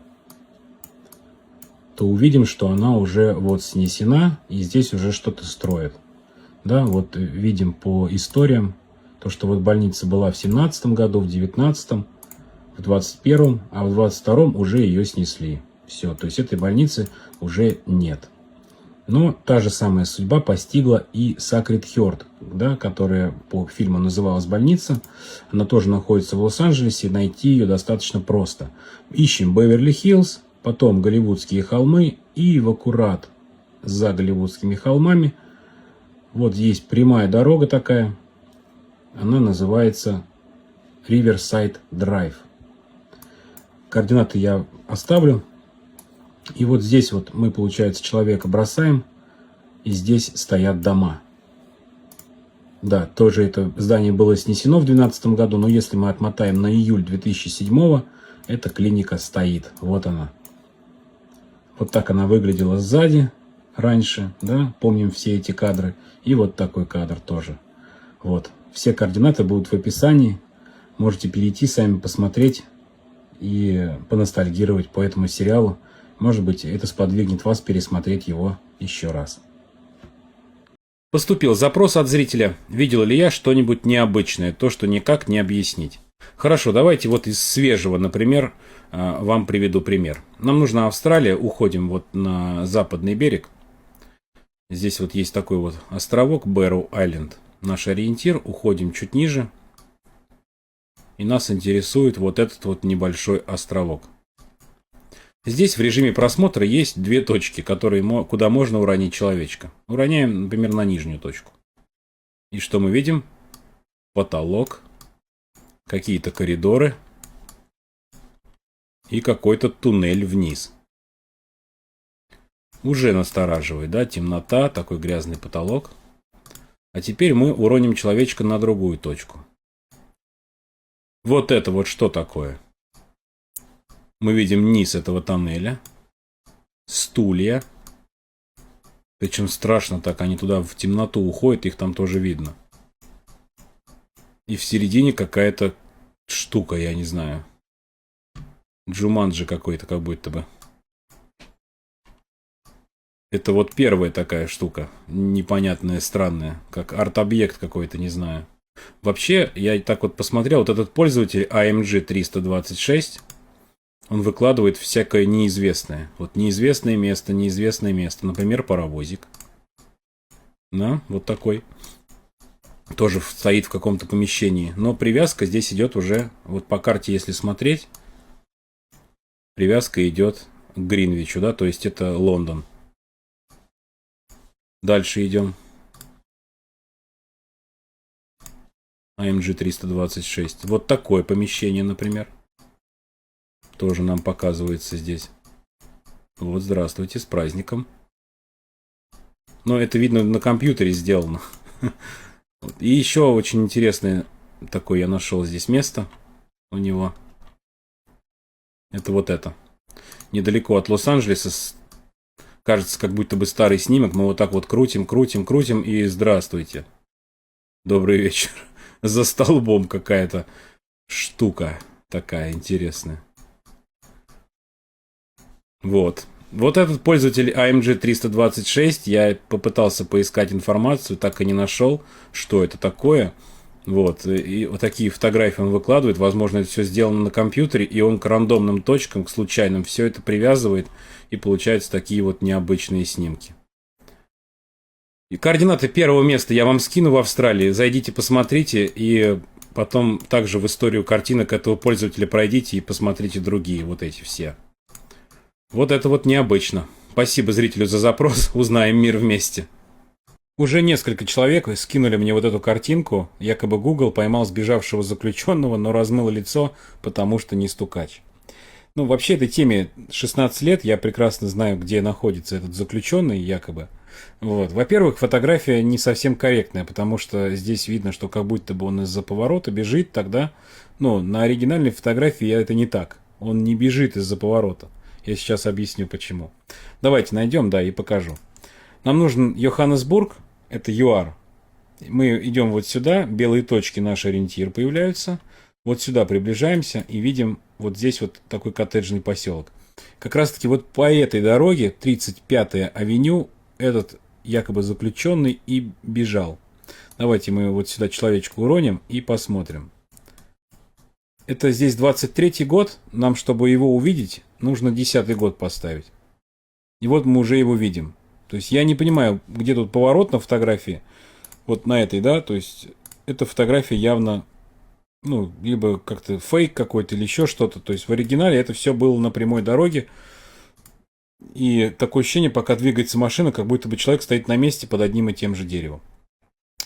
то увидим, что она уже вот снесена, и здесь уже что-то строят. Да, вот видим по историям, то, что вот больница была в 17 году, в 19, в в 21-м, а в 22-м уже ее снесли. Все, то есть этой больницы уже нет. Но та же самая судьба постигла и Sacred Heart, да, которая по фильму называлась «Больница». Она тоже находится в Лос-Анджелесе, найти ее достаточно просто. Ищем Беверли-Хиллз, потом Голливудские холмы и в аккурат за Голливудскими холмами. Вот есть прямая дорога такая, она называется Riverside Drive. Координаты я оставлю. И вот здесь вот мы, получается, человека бросаем, и здесь стоят дома. Да, тоже это здание было снесено в 2012 году, но если мы отмотаем на июль 2007, эта клиника стоит. Вот она. Вот так она выглядела сзади раньше, да, помним все эти кадры. И вот такой кадр тоже. Вот. Все координаты будут в описании. Можете перейти, сами посмотреть и поностальгировать по этому сериалу. Может быть, это сподвигнет вас пересмотреть его еще раз. Поступил запрос от зрителя. Видел ли я что-нибудь необычное, то, что никак не объяснить? Хорошо, давайте вот из свежего, например, вам приведу пример. Нам нужна Австралия, уходим вот на западный берег. Здесь вот есть такой вот островок Бэрроу-Айленд. Наш ориентир, уходим чуть ниже. И нас интересует вот этот вот небольшой островок. Здесь в режиме просмотра есть две точки, куда можно уронить человечка. Уроняем, например, на нижнюю точку. И что мы видим? Потолок, какие-то коридоры и какой-то туннель вниз. Уже настораживает, да, темнота, такой грязный потолок. А теперь мы уроним человечка на другую точку. Вот это вот что такое? Мы видим низ этого тоннеля, стулья, причем страшно так, они туда в темноту уходят, их там тоже видно. И в середине какая-то штука, я не знаю. Джуманджи какой-то, как будто бы. Это вот первая такая штука, непонятная, странная, как арт-объект какой-то, не знаю. Вообще, я так вот посмотрел, вот этот пользователь AMG 326... Он выкладывает всякое неизвестное. Вот неизвестное место. Например, паровозик. Да, вот такой. Тоже стоит в каком-то помещении. Но привязка здесь идет уже, вот по карте, если смотреть, привязка идет к Гринвичу, да, то есть это Лондон. Дальше идем. AMG 326. Вот такое помещение, например. Тоже нам показывается здесь. Вот, здравствуйте, с праздником. Но это видно на компьютере сделано. И еще очень интересное такое я нашел здесь место у него. Это вот это. Недалеко от Лос-Анджелеса. Кажется, как будто бы старый снимок. Мы вот так вот крутим и здравствуйте. Добрый вечер. За столбом какая-то штука такая интересная. Вот. Вот этот пользователь AMG 326, я попытался поискать информацию, так и не нашел, что это такое. Вот. И вот такие фотографии он выкладывает. Возможно, это все сделано на компьютере, и он к рандомным точкам, к случайным, все это привязывает, и получаются такие вот необычные снимки. И координаты первого места я вам скину в Австралии. Зайдите, посмотрите, и потом также в историю картинок этого пользователя пройдите и посмотрите другие, вот эти все. Вот это вот необычно. Спасибо зрителю за запрос. Узнаем мир вместе. Уже несколько человек скинули мне вот эту картинку. Якобы Google поймал сбежавшего заключенного, но размыл лицо, потому что не стукач. Ну, вообще этой теме 16 лет. Я прекрасно знаю, где находится этот заключенный, якобы. Вот. Во-первых, фотография не совсем корректная, потому что здесь видно, что как будто бы он из-за поворота бежит. Тогда, ну, на оригинальной фотографии это не так. Он не бежит из-за поворота. Я сейчас объясню, почему. Давайте найдем, да, и покажу. Нам нужен Йоханнесбург, это ЮАР. Мы идем вот сюда, белые точки, наш ориентир появляются. Вот сюда приближаемся и видим вот здесь вот такой коттеджный поселок. Как раз таки вот по этой дороге, 35-я авеню, этот якобы заключенный и бежал. Давайте мы вот сюда человечку уроним и посмотрим. Это здесь 23-й год. Нам, чтобы его увидеть, нужно 10-й год поставить. И вот мы уже его видим. То есть я не понимаю, где тут поворот на фотографии. Вот на этой, да, то есть эта фотография явно, ну, либо как-то фейк какой-то или еще что-то. То есть в оригинале это все было на прямой дороге. И такое ощущение, пока двигается машина, как будто бы человек стоит на месте под одним и тем же деревом.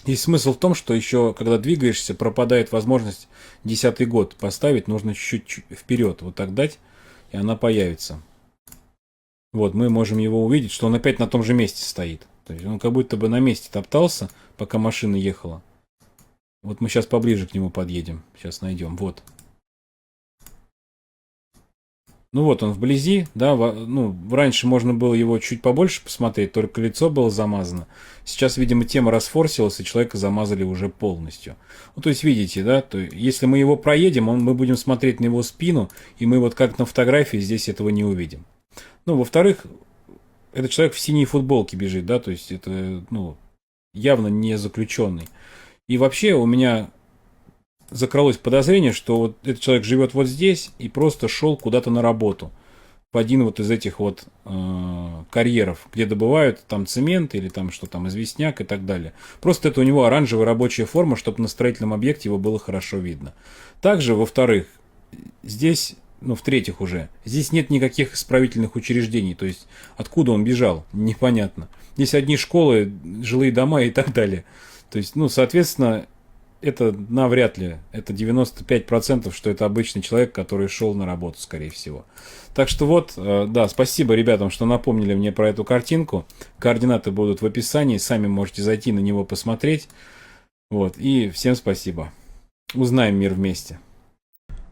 И смысл в том, что еще, когда двигаешься, пропадает возможность 10-й год поставить, нужно чуть-чуть вперед вот так дать, и она появится. Вот, мы можем его увидеть, что он опять на том же месте стоит. То есть он как будто бы на месте топтался, пока машина ехала. Вот мы сейчас поближе к нему подъедем. Сейчас найдем. Вот. Ну вот он вблизи, да, ну, раньше можно было его чуть побольше посмотреть, только лицо было замазано. Сейчас, видимо, тема расфорсилась, и человека замазали уже полностью. Ну, то есть, видите, да, то если мы его проедем, мы будем смотреть на его спину, и мы вот как на фотографии здесь этого не увидим. Ну, во-вторых, этот человек в синей футболке бежит, да, то есть это, ну, явно не заключенный. И вообще у меня закралось подозрение, что вот этот человек живет вот здесь и просто шел куда-то на работу. В один вот из этих вот карьеров, где добывают там цемент или там что там, известняк и так далее. Просто это у него оранжевая рабочая форма, чтобы на строительном объекте его было хорошо видно. Также, во-вторых, здесь, ну, в-третьих уже, здесь нет никаких исправительных учреждений. То есть, откуда он бежал, непонятно. Здесь одни школы, жилые дома и так далее. То есть, ну, соответственно, это навряд ли. Это 95%, что это обычный человек, который шел на работу, скорее всего. Так что вот, да, спасибо ребятам, что напомнили мне про эту картинку. Координаты будут в описании, сами можете зайти на него посмотреть. Вот, и всем спасибо. Узнаем мир вместе.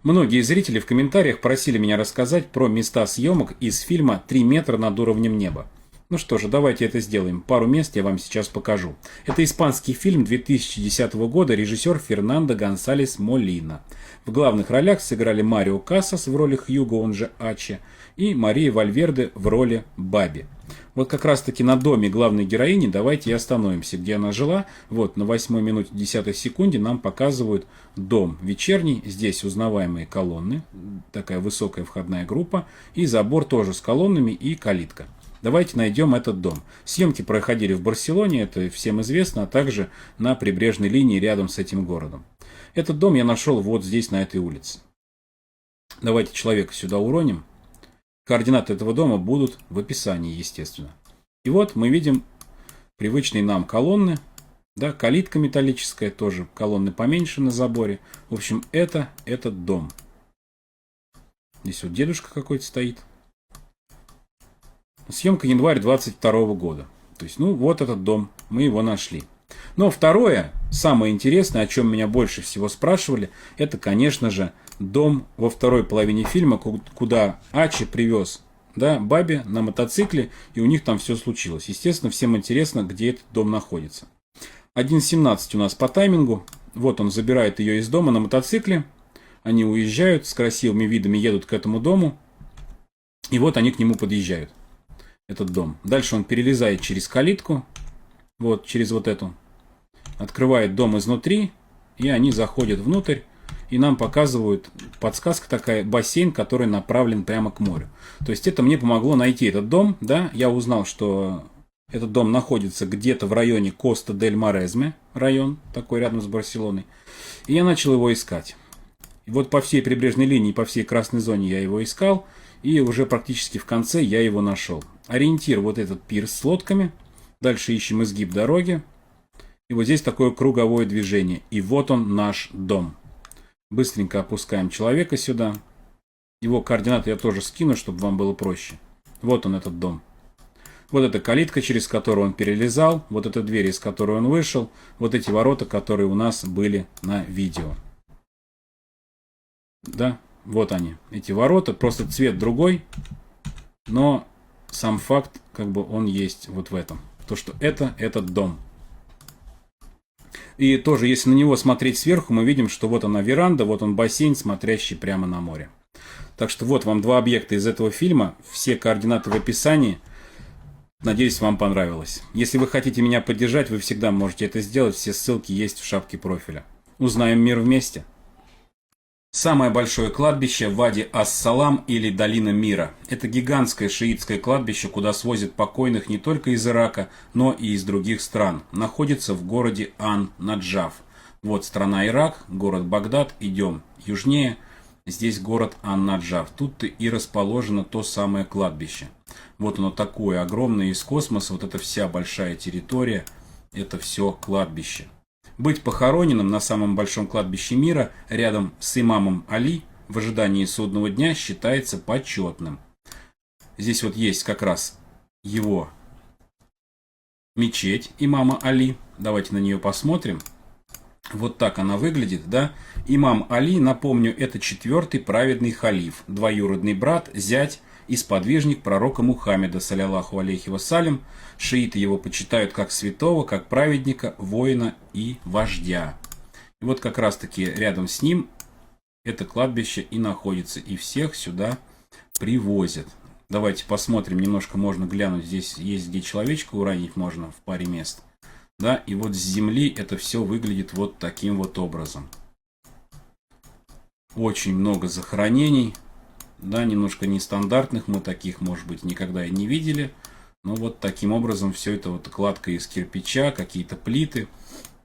Многие зрители в комментариях просили меня рассказать про места съемок из фильма «3 метра над уровнем неба». Ну что же, давайте это сделаем. Пару мест я вам сейчас покажу. Это испанский фильм 2010 года, режиссер Фернандо Гонсалес Молина. В главных ролях сыграли Марио Касас в роли Хьюго, он же Ачи, и Мария Вальверде в роли Баби. Вот как раз таки на доме главной героини давайте и остановимся, где она жила. Вот на 8 минуте 10 секунде нам показывают дом вечерний. Здесь узнаваемые колонны, такая высокая входная группа, и забор тоже с колоннами и калитка. Давайте найдем этот дом. Съемки проходили в Барселоне, это всем известно, а также на прибрежной линии рядом с этим городом. Этот дом я нашел вот здесь, на этой улице. Давайте человека сюда уроним. Координаты этого дома будут в описании, естественно. И вот мы видим привычные нам колонны. Да, калитка металлическая, тоже колонны поменьше на заборе. В общем, это этот дом. Здесь вот дедушка какой-то стоит. Съемка январь 22 года. То есть, ну, вот этот дом, мы его нашли. Но второе, самое интересное, о чем меня больше всего спрашивали, это, конечно же, дом во второй половине фильма, куда Ачи привез, да, Баби на мотоцикле, и у них там все случилось. Естественно, всем интересно, где этот дом находится. 11:17 у нас по таймингу. Вот он забирает ее из дома на мотоцикле. Они уезжают, с красивыми видами едут к этому дому. И вот они к нему подъезжают. Этот дом. Дальше он перелезает через калитку, вот через вот эту, открывает дом изнутри, и они заходят внутрь, и нам показывают, подсказка такая, бассейн, который направлен прямо к морю. То есть это мне помогло найти этот дом, да, я узнал, что этот дом находится где-то в районе Коста-дель-Морезме, район такой рядом с Барселоной, и я начал его искать. И вот по всей прибрежной линии, по всей красной зоне я его искал, и уже практически в конце я его нашел. Ориентир вот этот пирс с лодками. Дальше ищем изгиб дороги. И вот здесь такое круговое движение. И вот он, наш дом. Быстренько опускаем человека сюда. Его координаты я тоже скину, чтобы вам было проще. Вот он, этот дом. Вот эта калитка, через которую он перелезал. Вот эта дверь, из которой он вышел. Вот эти ворота, которые у нас были на видео. Да, вот они, эти ворота. Просто цвет другой. Но сам факт, как бы он есть вот в этом. То, что это этот дом. И тоже, если на него смотреть сверху, мы видим, что вот она веранда, вот он бассейн, смотрящий прямо на море. Так что вот вам два объекта из этого фильма. Все координаты в описании. Надеюсь, вам понравилось. Если вы хотите меня поддержать, вы всегда можете это сделать. Все ссылки есть в шапке профиля. Узнаем мир вместе. Самое большое кладбище в Вади Ас-Салам или Долина Мира. Это гигантское шиитское кладбище, куда свозят покойных не только из Ирака, но и из других стран. Находится в городе Ан-Наджаф. Вот страна Ирак, город Багдад, идем южнее. Здесь город Ан-Наджаф. Тут и расположено то самое кладбище. Вот оно такое огромное из космоса. Вот эта вся большая территория, это все кладбище. Быть похороненным на самом большом кладбище мира рядом с имамом Али в ожидании судного дня считается почетным. Здесь вот есть как раз его мечеть имама Али. Давайте на нее посмотрим. Вот так она выглядит, да? Имам Али, напомню, это 4-й праведный халиф, двоюродный брат, зять и сподвижник пророка Мухаммеда, саллиллаху алейхи вассалям. Шииты его почитают как святого, как праведника, воина и вождя. И вот как раз таки рядом с ним это кладбище и находится. И всех сюда привозят. Давайте посмотрим, немножко можно глянуть. Здесь есть где человечка уронить можно в паре мест. Да, и вот с земли это все выглядит вот таким вот образом. Очень много захоронений. Да, немножко нестандартных, мы таких, может быть, никогда и не видели. Но вот таким образом все это вот кладка из кирпича, какие-то плиты.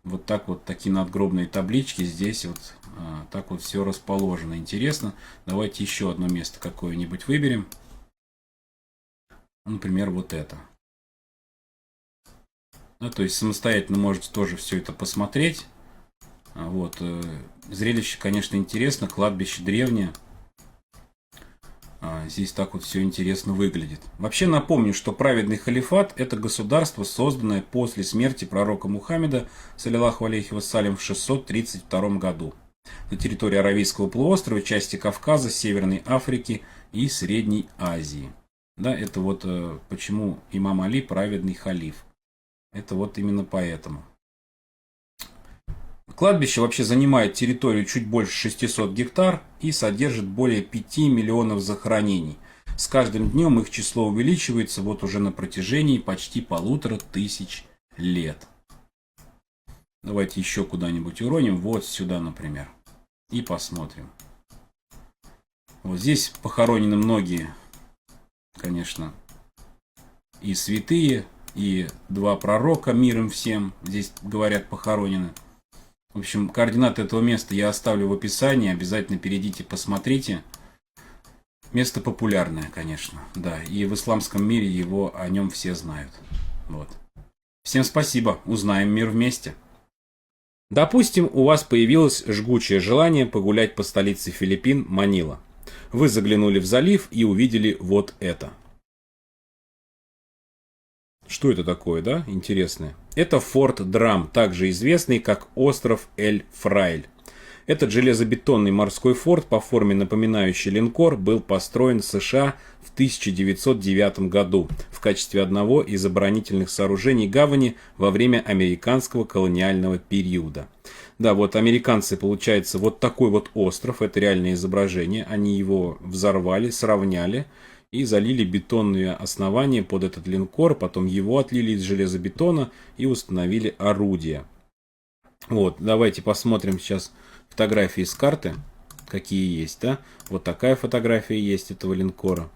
Вот так вот такие надгробные таблички. Здесь вот так вот все расположено. Интересно. Давайте еще одно место какое-нибудь выберем. Например, вот это. Да, то есть самостоятельно можете тоже все это посмотреть. Вот. Зрелище, конечно, интересно. Кладбище древнее. Здесь так вот все интересно выглядит. Вообще напомню, что праведный халифат – это государство, созданное после смерти пророка Мухаммеда, саллиллаху алейхи вассалям, в 632 году. На территории Аравийского полуострова, части Кавказа, Северной Африки и Средней Азии. Да, это вот почему имам Али праведный халиф. Это вот именно поэтому. Кладбище вообще занимает территорию чуть больше 600 гектар и содержит более 5 миллионов захоронений. С каждым днем их число увеличивается вот уже на протяжении почти 1500 лет. Давайте еще куда-нибудь уроним, вот сюда, например, и посмотрим. Вот здесь похоронены многие, конечно, и святые, и 2 пророка, мир им всем, здесь, говорят, похоронены. В общем, координаты этого места я оставлю в описании. Обязательно перейдите, посмотрите. Место популярное, конечно. Да, и в исламском мире его о нем все знают. Вот. Всем спасибо. Узнаем мир вместе. Допустим, у вас появилось жгучее желание погулять по столице Филиппин, Манила. Вы заглянули в залив и увидели вот это. Что это такое, да? Интересное. Это форт Драм, также известный как остров Эль-Фрайль. Этот железобетонный морской форт, по форме напоминающий линкор, был построен в США в 1909 году в качестве одного из оборонительных сооружений гавани во время американского колониального периода. Да, вот американцы, получается, вот такой вот остров, это реальное изображение, они его взорвали, сравняли и залили бетонные основания под этот линкор, потом его отлили из железобетона и установили орудия. Вот, давайте посмотрим сейчас фотографии с карты, какие есть, да? Вот такая фотография есть этого линкора.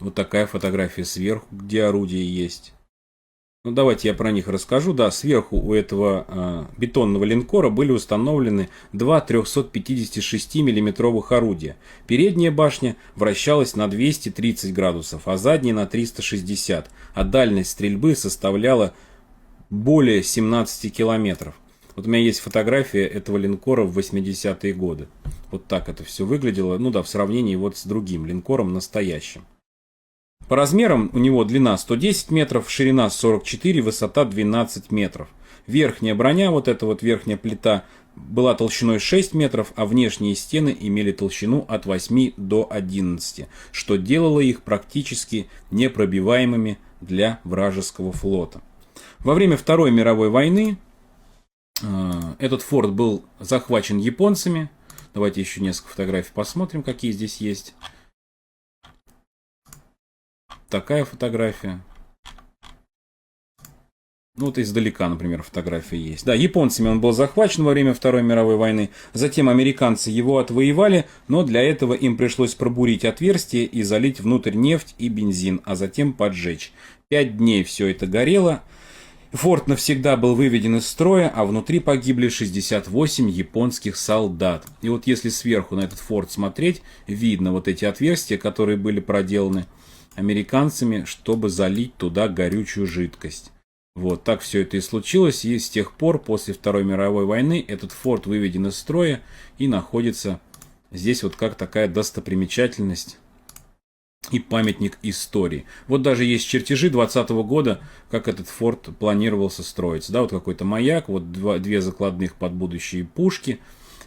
Вот такая фотография сверху, где орудия есть. Ну, давайте я про них расскажу. Да, сверху у этого бетонного линкора были установлены 2 356 миллиметровых орудия. Передняя башня вращалась на 230 градусов, а задняя на 360, а дальность стрельбы составляла более 17 километров. Вот у меня есть фотография этого линкора в 80-е годы. Вот так это все выглядело, ну да, в сравнении вот с другим линкором настоящим. По размерам у него длина 110 метров, ширина 44, высота 12 метров. Верхняя броня, вот эта вот верхняя плита, была толщиной 6 метров, а внешние стены имели толщину от 8 до 11, что делало их практически непробиваемыми для вражеского флота. Во время Второй мировой войны этот форт был захвачен японцами. Давайте еще несколько фотографий посмотрим, какие здесь есть. Такая фотография. Ну, вот издалека, например, фотография есть. Да, японцами он был захвачен во время Второй мировой войны. Затем американцы его отвоевали, но для этого им пришлось пробурить отверстие и залить внутрь нефть и бензин, а затем поджечь. 5 дней все это горело. Форт навсегда был выведен из строя, а внутри погибли 68 японских солдат. И вот если сверху на этот форт смотреть, видно вот эти отверстия, которые были проделаны американцами, чтобы залить туда горючую жидкость. Вот так все это и случилось, и с тех пор, после Второй мировой войны, этот форт выведен из строя и находится здесь вот как такая достопримечательность и памятник истории. Вот даже есть чертежи 2020 года, как этот форт планировался строиться. Да, вот какой-то маяк, вот две закладных под будущие пушки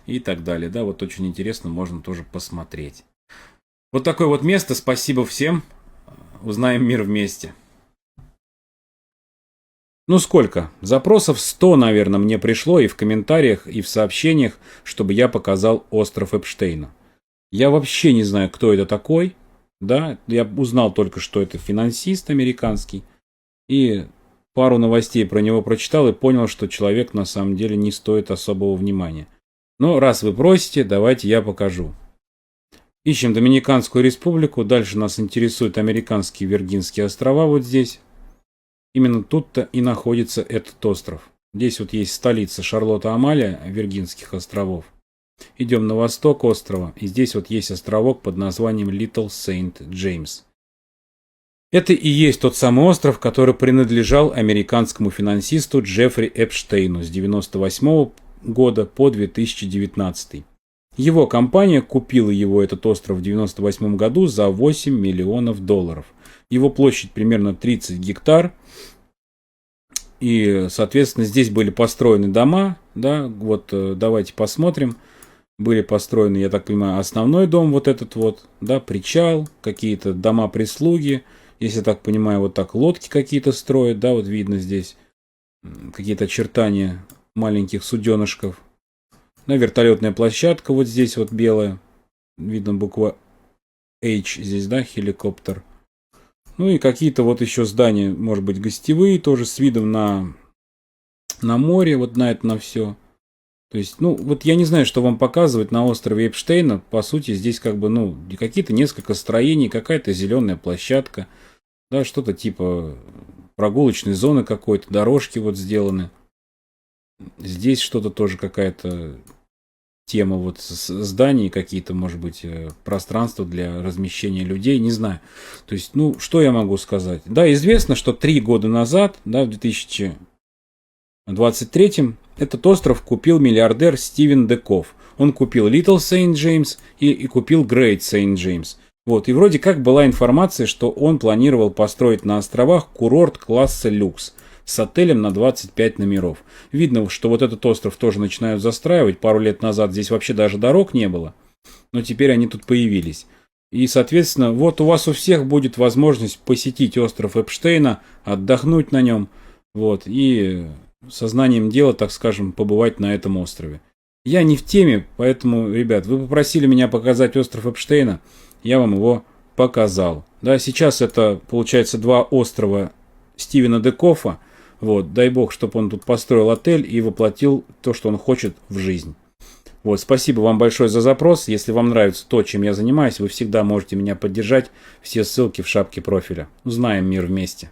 и так далее. Да, вот очень интересно, можно тоже посмотреть. Вот такое вот место. Спасибо всем. Узнаем мир вместе. Ну сколько? Запросов 100, наверное, мне пришло и в комментариях, и в сообщениях, чтобы я показал остров Эпштейна. Я вообще не знаю, кто это такой. Да, я узнал только, что это финансист американский. И пару новостей про него прочитал и понял, что человек на самом деле не стоит особого внимания. Но раз вы просите, давайте я покажу. Ищем Доминиканскую республику. Дальше нас интересуют американские Виргинские острова вот здесь. Именно тут-то и находится этот остров. Здесь вот есть столица Шарлотта-Амалия Виргинских островов. Идем на восток острова, и здесь вот есть островок под названием Little Saint James. Это и есть тот самый остров, который принадлежал американскому финансисту Джеффри Эпштейну с 1998 года по 2019. Его компания купила этот остров в 1998 году за $8 миллионов. Его площадь примерно 30 гектар. И, соответственно, здесь были построены дома. Да, вот давайте посмотрим. Были построены, я так понимаю, основной дом вот этот вот, да, причал, какие-то дома прислуги. Если я так понимаю, вот так лодки какие-то строят, да, вот видно здесь какие-то очертания маленьких суденышков. Да, вертолетная площадка вот здесь вот белая. Видно буква H здесь, да, хеликоптер. Ну и какие-то вот еще здания, может быть, гостевые, тоже с видом на море, вот на это, на все. То есть, ну, вот я не знаю, что вам показывать на острове Эпштейна. По сути, здесь как бы, ну, какие-то несколько строений, какая-то зеленая площадка, да, что-то типа прогулочной зоны какой-то, дорожки вот сделаны. Здесь что-то тоже какая-то тема вот зданий, какие-то, может быть, пространства для размещения людей, не знаю. То есть, ну, что я могу сказать? Да, известно, что 3 года назад, да, в 2023 этот остров купил миллиардер Стивен Декофф. Он купил Little Saint James и купил Great Saint James. Вот, и вроде как была информация, что он планировал построить на островах курорт класса люкс с отелем на 25 номеров. Видно, что вот этот остров тоже начинают застраивать. Пару лет назад здесь вообще даже дорог не было, но теперь они тут появились. И, соответственно, вот у вас у всех будет возможность посетить остров Эпштейна, отдохнуть на нем, вот, и сознанием дела, так скажем, побывать на этом острове. Я не в теме, поэтому, ребят, вы попросили меня показать остров Эпштейна, я вам его показал. Да, сейчас это, получается, 2 острова Стивена Декоффа. Вот, дай бог, чтобы он тут построил отель и воплотил то, что он хочет в жизнь. Вот, спасибо вам большое за запрос. Если вам нравится то, чем я занимаюсь, вы всегда можете меня поддержать. Все ссылки в шапке профиля. Узнаем мир вместе.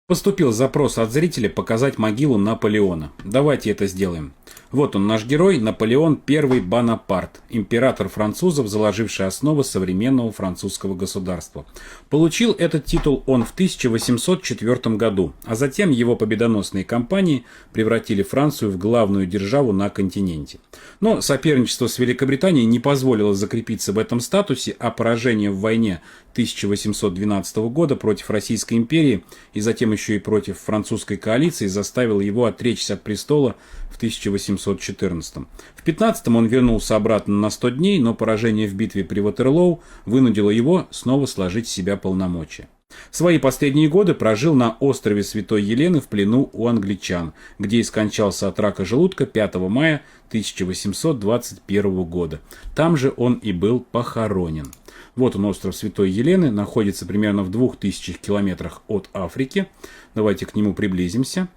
Поступил запрос от зрителя показать могилу Наполеона. Давайте это сделаем. Вот он, наш герой, Наполеон I Бонапарт, император французов, заложивший основы современного французского государства. Получил этот титул он в 1804 году, а затем его победоносные кампании превратили Францию в главную державу на континенте. Но соперничество с Великобританией не позволило закрепиться в этом статусе, а поражение в войне 1812 года против Российской империи и затем еще и против французской коалиции заставило его отречься от престола в 1814. В 15 он вернулся обратно на 100 дней, но поражение в битве при Ватерлоу вынудило его снова сложить с себя полномочия. Свои последние годы прожил на острове Святой Елены в плену у англичан, где и скончался от рака желудка 5 мая 1821 года. Там же он и был похоронен. Вот он, остров Святой Елены, находится примерно в 2000 километрах от Африки. Давайте к нему приблизимся.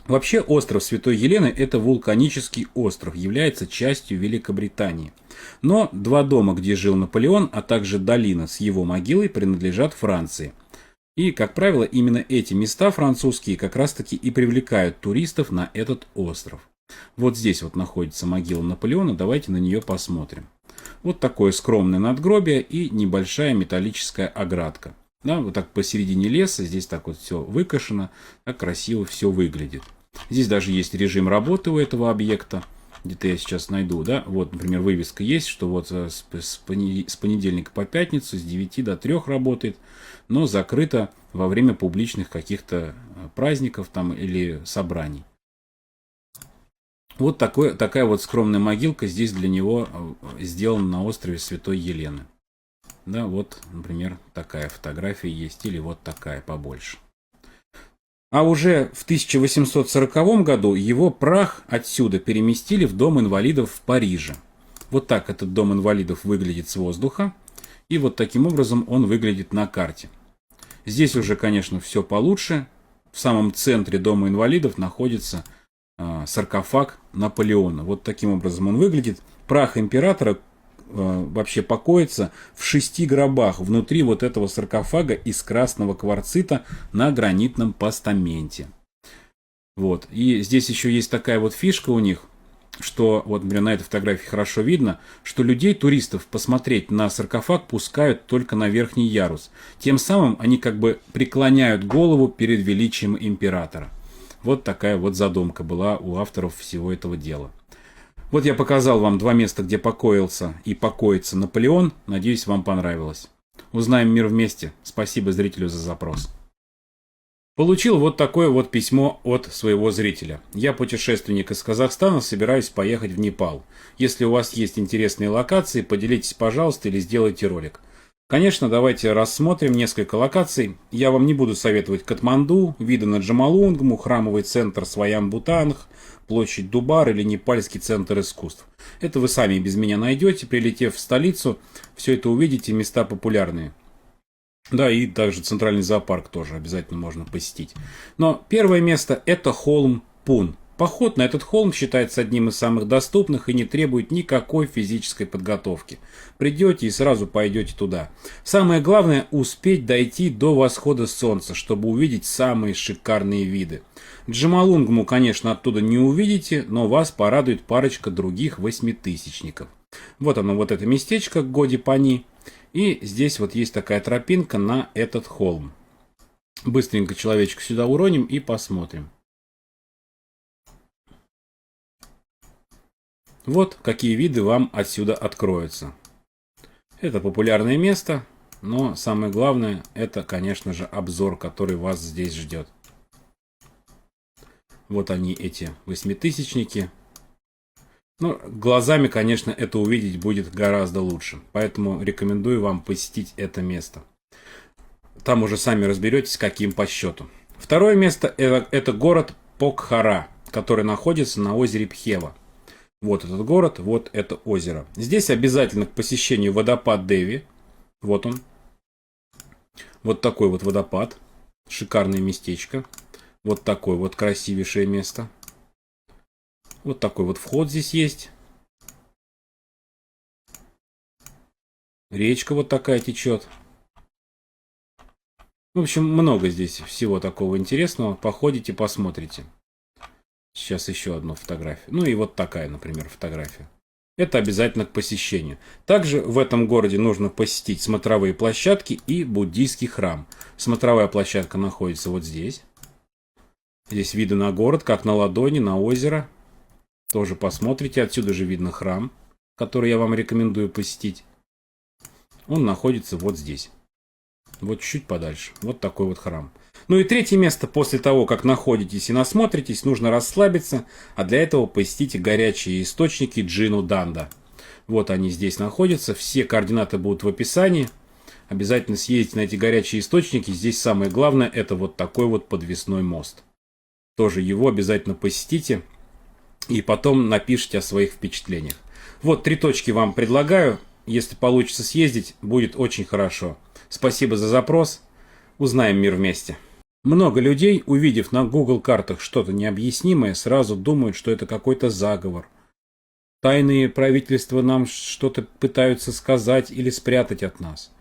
Вообще, остров Святой Елены – это вулканический остров, является частью Великобритании. Но два дома, где жил Наполеон, а также долина с его могилой, принадлежат Франции. И, как правило, именно эти места французские как раз-таки и привлекают туристов на этот остров. Вот здесь вот находится могила Наполеона, давайте на нее посмотрим. Вот такое скромное надгробие и небольшая металлическая оградка. Да, вот так посередине леса, здесь так вот все выкошено, так красиво все выглядит. Здесь даже есть режим работы у этого объекта. Где-то я сейчас найду, да, вот, например, вывеска есть, что вот с понедельника по пятницу с 9 до 3 работает, но закрыто во время публичных каких-то праздников там или собраний. Вот такая вот скромная могилка здесь для него сделана на острове Святой Елены. Да, вот, например, такая фотография есть, или вот такая побольше. А уже в 1840 году его прах отсюда переместили в Дом инвалидов в Париже. Вот так этот Дом инвалидов выглядит с воздуха. И вот таким образом он выглядит на карте. Здесь уже, конечно, все получше. В самом центре Дома инвалидов находится саркофаг Наполеона. Вот таким образом он выглядит. Прах императора вообще покоится в 6 гробах внутри вот этого саркофага из красного кварцита на гранитном постаменте. Вот. И здесь еще есть такая вот фишка у них, что вот, например, на этой фотографии хорошо видно, что людей, туристов, посмотреть на саркофаг пускают только на верхний ярус. Тем самым они как бы преклоняют голову перед величием императора. Вот такая вот задумка была у авторов всего этого дела. Вот я показал вам два места, где покоился и покоится Наполеон. Надеюсь, вам понравилось. Узнаем мир вместе. Спасибо зрителю за запрос. Получил вот такое вот письмо от своего зрителя. Я путешественник из Казахстана, собираюсь поехать в Непал. Если у вас есть интересные локации, поделитесь, пожалуйста, или сделайте ролик. Конечно, давайте рассмотрим несколько локаций. Я вам не буду советовать Катманду, виды на Джомолунгму, храмовый центр Своям-Бутанг, площадь Дубар или непальский центр искусств. Это вы сами без меня найдете, прилетев в столицу, все это увидите, места популярные. Да, и также центральный зоопарк тоже обязательно можно посетить. Но первое место – это холм Пун. Поход на этот холм считается одним из самых доступных и не требует никакой физической подготовки. Придете и сразу пойдете туда. Самое главное – успеть дойти до восхода солнца, чтобы увидеть самые шикарные виды. Джомолунгму, конечно, оттуда не увидите, но вас порадует парочка других восьмитысячников. Вот оно, вот это местечко Годи-Пани. И здесь вот есть такая тропинка на этот холм. Быстренько человечка сюда уроним и посмотрим. Вот какие виды вам отсюда откроются. Это популярное место, но самое главное, это, конечно же, обзор, который вас здесь ждет. Вот они, эти восьмитысячники. Но глазами, конечно, это увидеть будет гораздо лучше. Поэтому рекомендую вам посетить это место. Там уже сами разберетесь, каким по счету. Второе место это город Покхара, который находится на озере Пхева. Вот этот город, вот это озеро. Здесь обязательно к посещению водопад Деви. Вот он. Вот такой вот водопад. Шикарное местечко. Вот такое вот красивейшее место. Вот такой вот вход здесь есть. Речка вот такая течет. В общем, много здесь всего такого интересного. Походите, посмотрите. Сейчас еще одну фотографию. Ну и вот такая, например, фотография. Это обязательно к посещению. Также в этом городе нужно посетить смотровые площадки и буддийский храм. Смотровая площадка находится вот здесь. Здесь виды на город, как на ладони, на озеро. Тоже посмотрите. Отсюда же видно храм, который я вам рекомендую посетить. Он находится вот здесь. Вот чуть подальше. Вот такой вот храм. Ну и третье место, после того, как находитесь и насмотритесь, нужно расслабиться, а для этого посетите горячие источники Джину Данда. Вот они здесь находятся, все координаты будут в описании. обязательно съездите на эти горячие источники. Здесь самое главное, это вот такой вот подвесной мост. Тоже его обязательно посетите и потом напишите о своих впечатлениях. Вот 3 точки вам предлагаю. Если получится съездить, будет очень хорошо. Спасибо за запрос. Узнаем мир вместе. Много людей, увидев на Google картах что-то необъяснимое, сразу думают, что это какой-то заговор. Тайные правительства нам что-то пытаются сказать или спрятать от нас.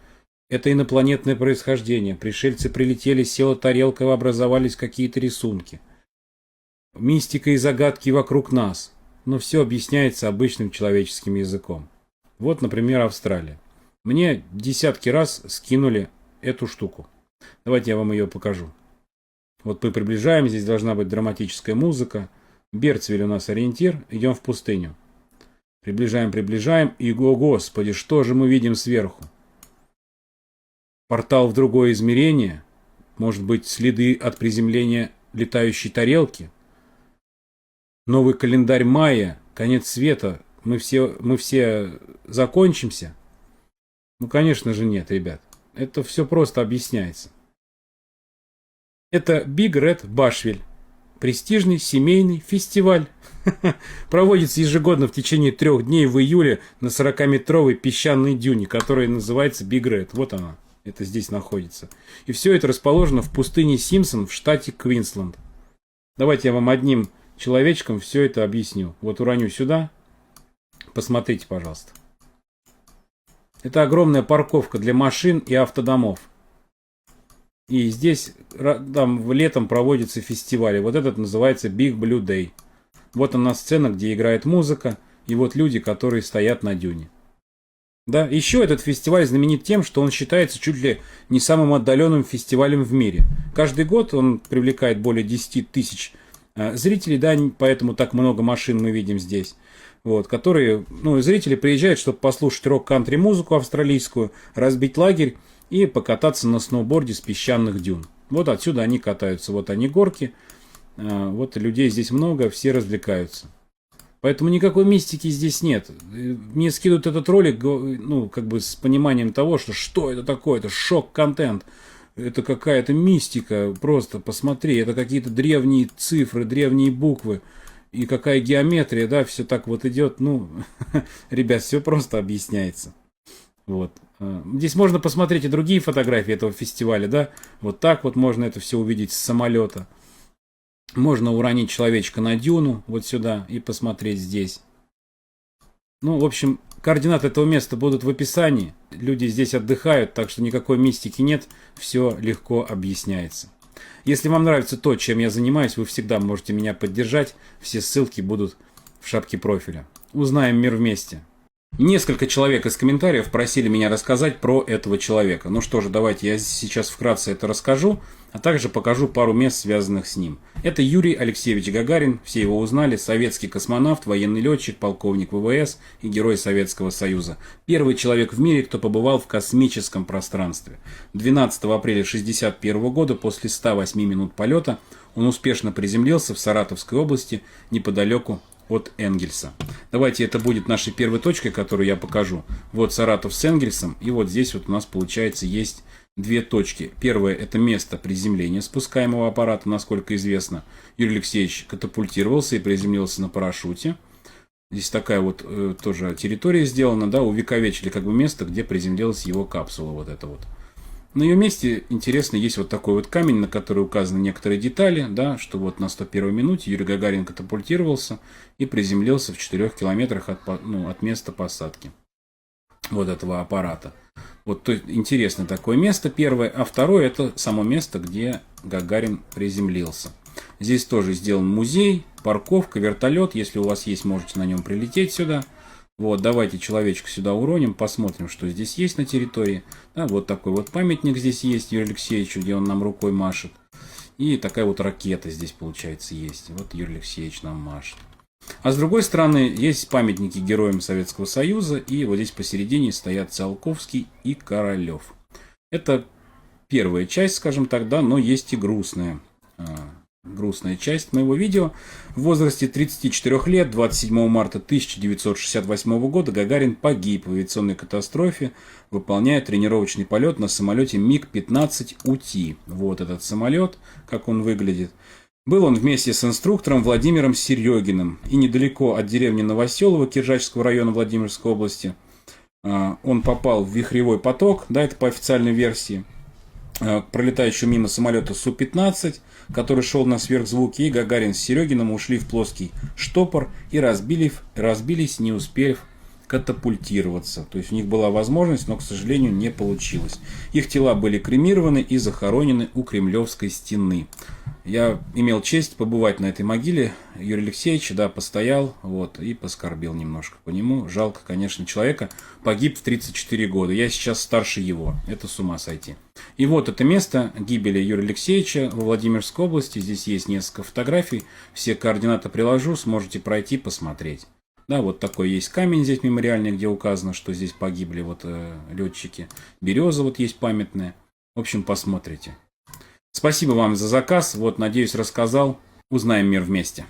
Это инопланетное происхождение. Пришельцы прилетели, села тарелка, образовались какие-то рисунки. Мистика и загадки вокруг нас. Но все объясняется обычным человеческим языком. Вот, например, Австралия. Мне десятки раз скинули эту штуку. Давайте я вам ее покажу. Вот мы приближаем, здесь должна быть драматическая музыка. Берцвиль у нас ориентир, идем в пустыню. Приближаем, приближаем, и, о господи, что же мы видим сверху? Портал в другое измерение? Может быть, следы от приземления летающей тарелки? Новый календарь майя, конец света, мы все закончимся? Ну, конечно же, нет, ребят. Это все просто объясняется. Это Big Red Bashville. Престижный семейный фестиваль. Проводится ежегодно в течение 3 дней в июле на 40-метровой песчаной дюне, которая называется Big Red. Вот она. Это здесь находится. И все это расположено в пустыне Симпсон в штате Квинсленд. Давайте я вам одним человечком все это объясню. Вот уроню сюда. Посмотрите, пожалуйста. Это огромная парковка для машин и автодомов. И здесь там летом проводятся фестивали. Вот этот называется Big Blue Day. Вот она сцена, где играет музыка. И вот люди, которые стоят на дюне. Да, еще этот фестиваль знаменит тем, что он считается чуть ли не самым отдаленным фестивалем в мире. Каждый год он привлекает более 10 тысяч зрителей, да, поэтому так много машин мы видим здесь. Вот, которые, зрители приезжают, чтобы послушать рок-кантри музыку австралийскую, разбить лагерь и покататься на сноуборде с песчаных дюн. Вот отсюда они катаются. Вот они горки. Вот людей здесь много, все развлекаются. Поэтому никакой мистики здесь нет. Мне скидывают этот ролик, с пониманием того, что это такое, это шок-контент. Это какая-то мистика, просто посмотри, это какие-то древние цифры, древние буквы. И какая геометрия, да, все так вот идет. Ребят, все просто объясняется. Вот. Здесь можно посмотреть и другие фотографии этого фестиваля, да. Вот так вот можно это все увидеть с самолета. Можно уронить человечка на дюну, вот сюда, и посмотреть здесь. В общем, координаты этого места будут в описании. Люди здесь отдыхают, так что никакой мистики нет. Все легко объясняется. Если вам нравится то, чем я занимаюсь, вы всегда можете меня поддержать. Все ссылки будут в шапке профиля. Узнаем мир вместе. Несколько человек из комментариев просили меня рассказать про этого человека. Ну что же, давайте я сейчас вкратце это расскажу, а также покажу пару мест, связанных с ним. Это Юрий Алексеевич Гагарин, все его узнали, советский космонавт, военный летчик, полковник ВВС и герой Советского Союза. Первый человек в мире, кто побывал в космическом пространстве. 12 апреля 1961 года, после 108 минут полета, он успешно приземлился в Саратовской области, неподалеку от Энгельса. Давайте это будет нашей первой точкой, которую я покажу. Вот Саратов с Энгельсом, и вот здесь вот у нас получается есть 2 точки. Первое — это место приземления спускаемого аппарата, насколько известно. Юрий Алексеевич катапультировался и приземлился на парашюте. Здесь такая вот тоже территория сделана, да, увековечили место, где приземлилась его капсула, вот это вот. На ее месте, интересно, есть вот такой вот камень, на который указаны некоторые детали, да, что вот на 101 минуте Юрий Гагарин катапультировался и приземлился в 4 километрах от места посадки вот этого аппарата. Вот то, интересно такое место, первое. А второе — это само место, где Гагарин приземлился. Здесь тоже сделан музей, парковка, вертолет. Если у вас есть, можете на нем прилететь сюда. Вот, давайте человечка сюда уроним, посмотрим, что здесь есть на территории. Да, вот такой вот памятник здесь есть Юрию Алексеевичу, где он нам рукой машет. И такая вот ракета здесь, получается, есть. Вот Юрий Алексеевич нам машет. А с другой стороны, есть памятники героям Советского Союза. И вот здесь посередине стоят Циолковский и Королев. Это первая часть, скажем так, да, но есть и грустная грустная часть моего видео. В возрасте 34 лет, 27 марта 1968 года, Гагарин погиб в авиационной катастрофе, выполняя тренировочный полет на самолете МиГ-15УТ. Вот этот самолет, как он выглядит. Был он вместе с инструктором Владимиром Серегиным. И недалеко от деревни Новоселово Киржачского района Владимирской области он попал в вихревой поток, да, это по официальной версии, к пролетающему мимо самолета Су-15, который шел на сверхзвуке, и Гагарин с Серегиным ушли в плоский штопор и разбились, не успев катапультироваться. То есть у них была возможность, но, к сожалению, не получилось. Их тела были кремированы и захоронены у Кремлевской стены. Я имел честь побывать на этой могиле Юрия Алексеевича, да, постоял, вот, и поскорбел немножко по нему. Жалко, конечно, человека. Погиб в 34 года. Я сейчас старше его. Это с ума сойти. И вот это место гибели Юрия Алексеевича во Владимирской области. Здесь есть несколько фотографий. Все координаты приложу, сможете пройти, посмотреть. Да, вот такой есть камень здесь мемориальный, где указано, что здесь погибли вот летчики. Береза вот есть памятная. В общем, посмотрите. Спасибо вам за заказ. Вот, надеюсь, рассказал. Узнаем мир вместе.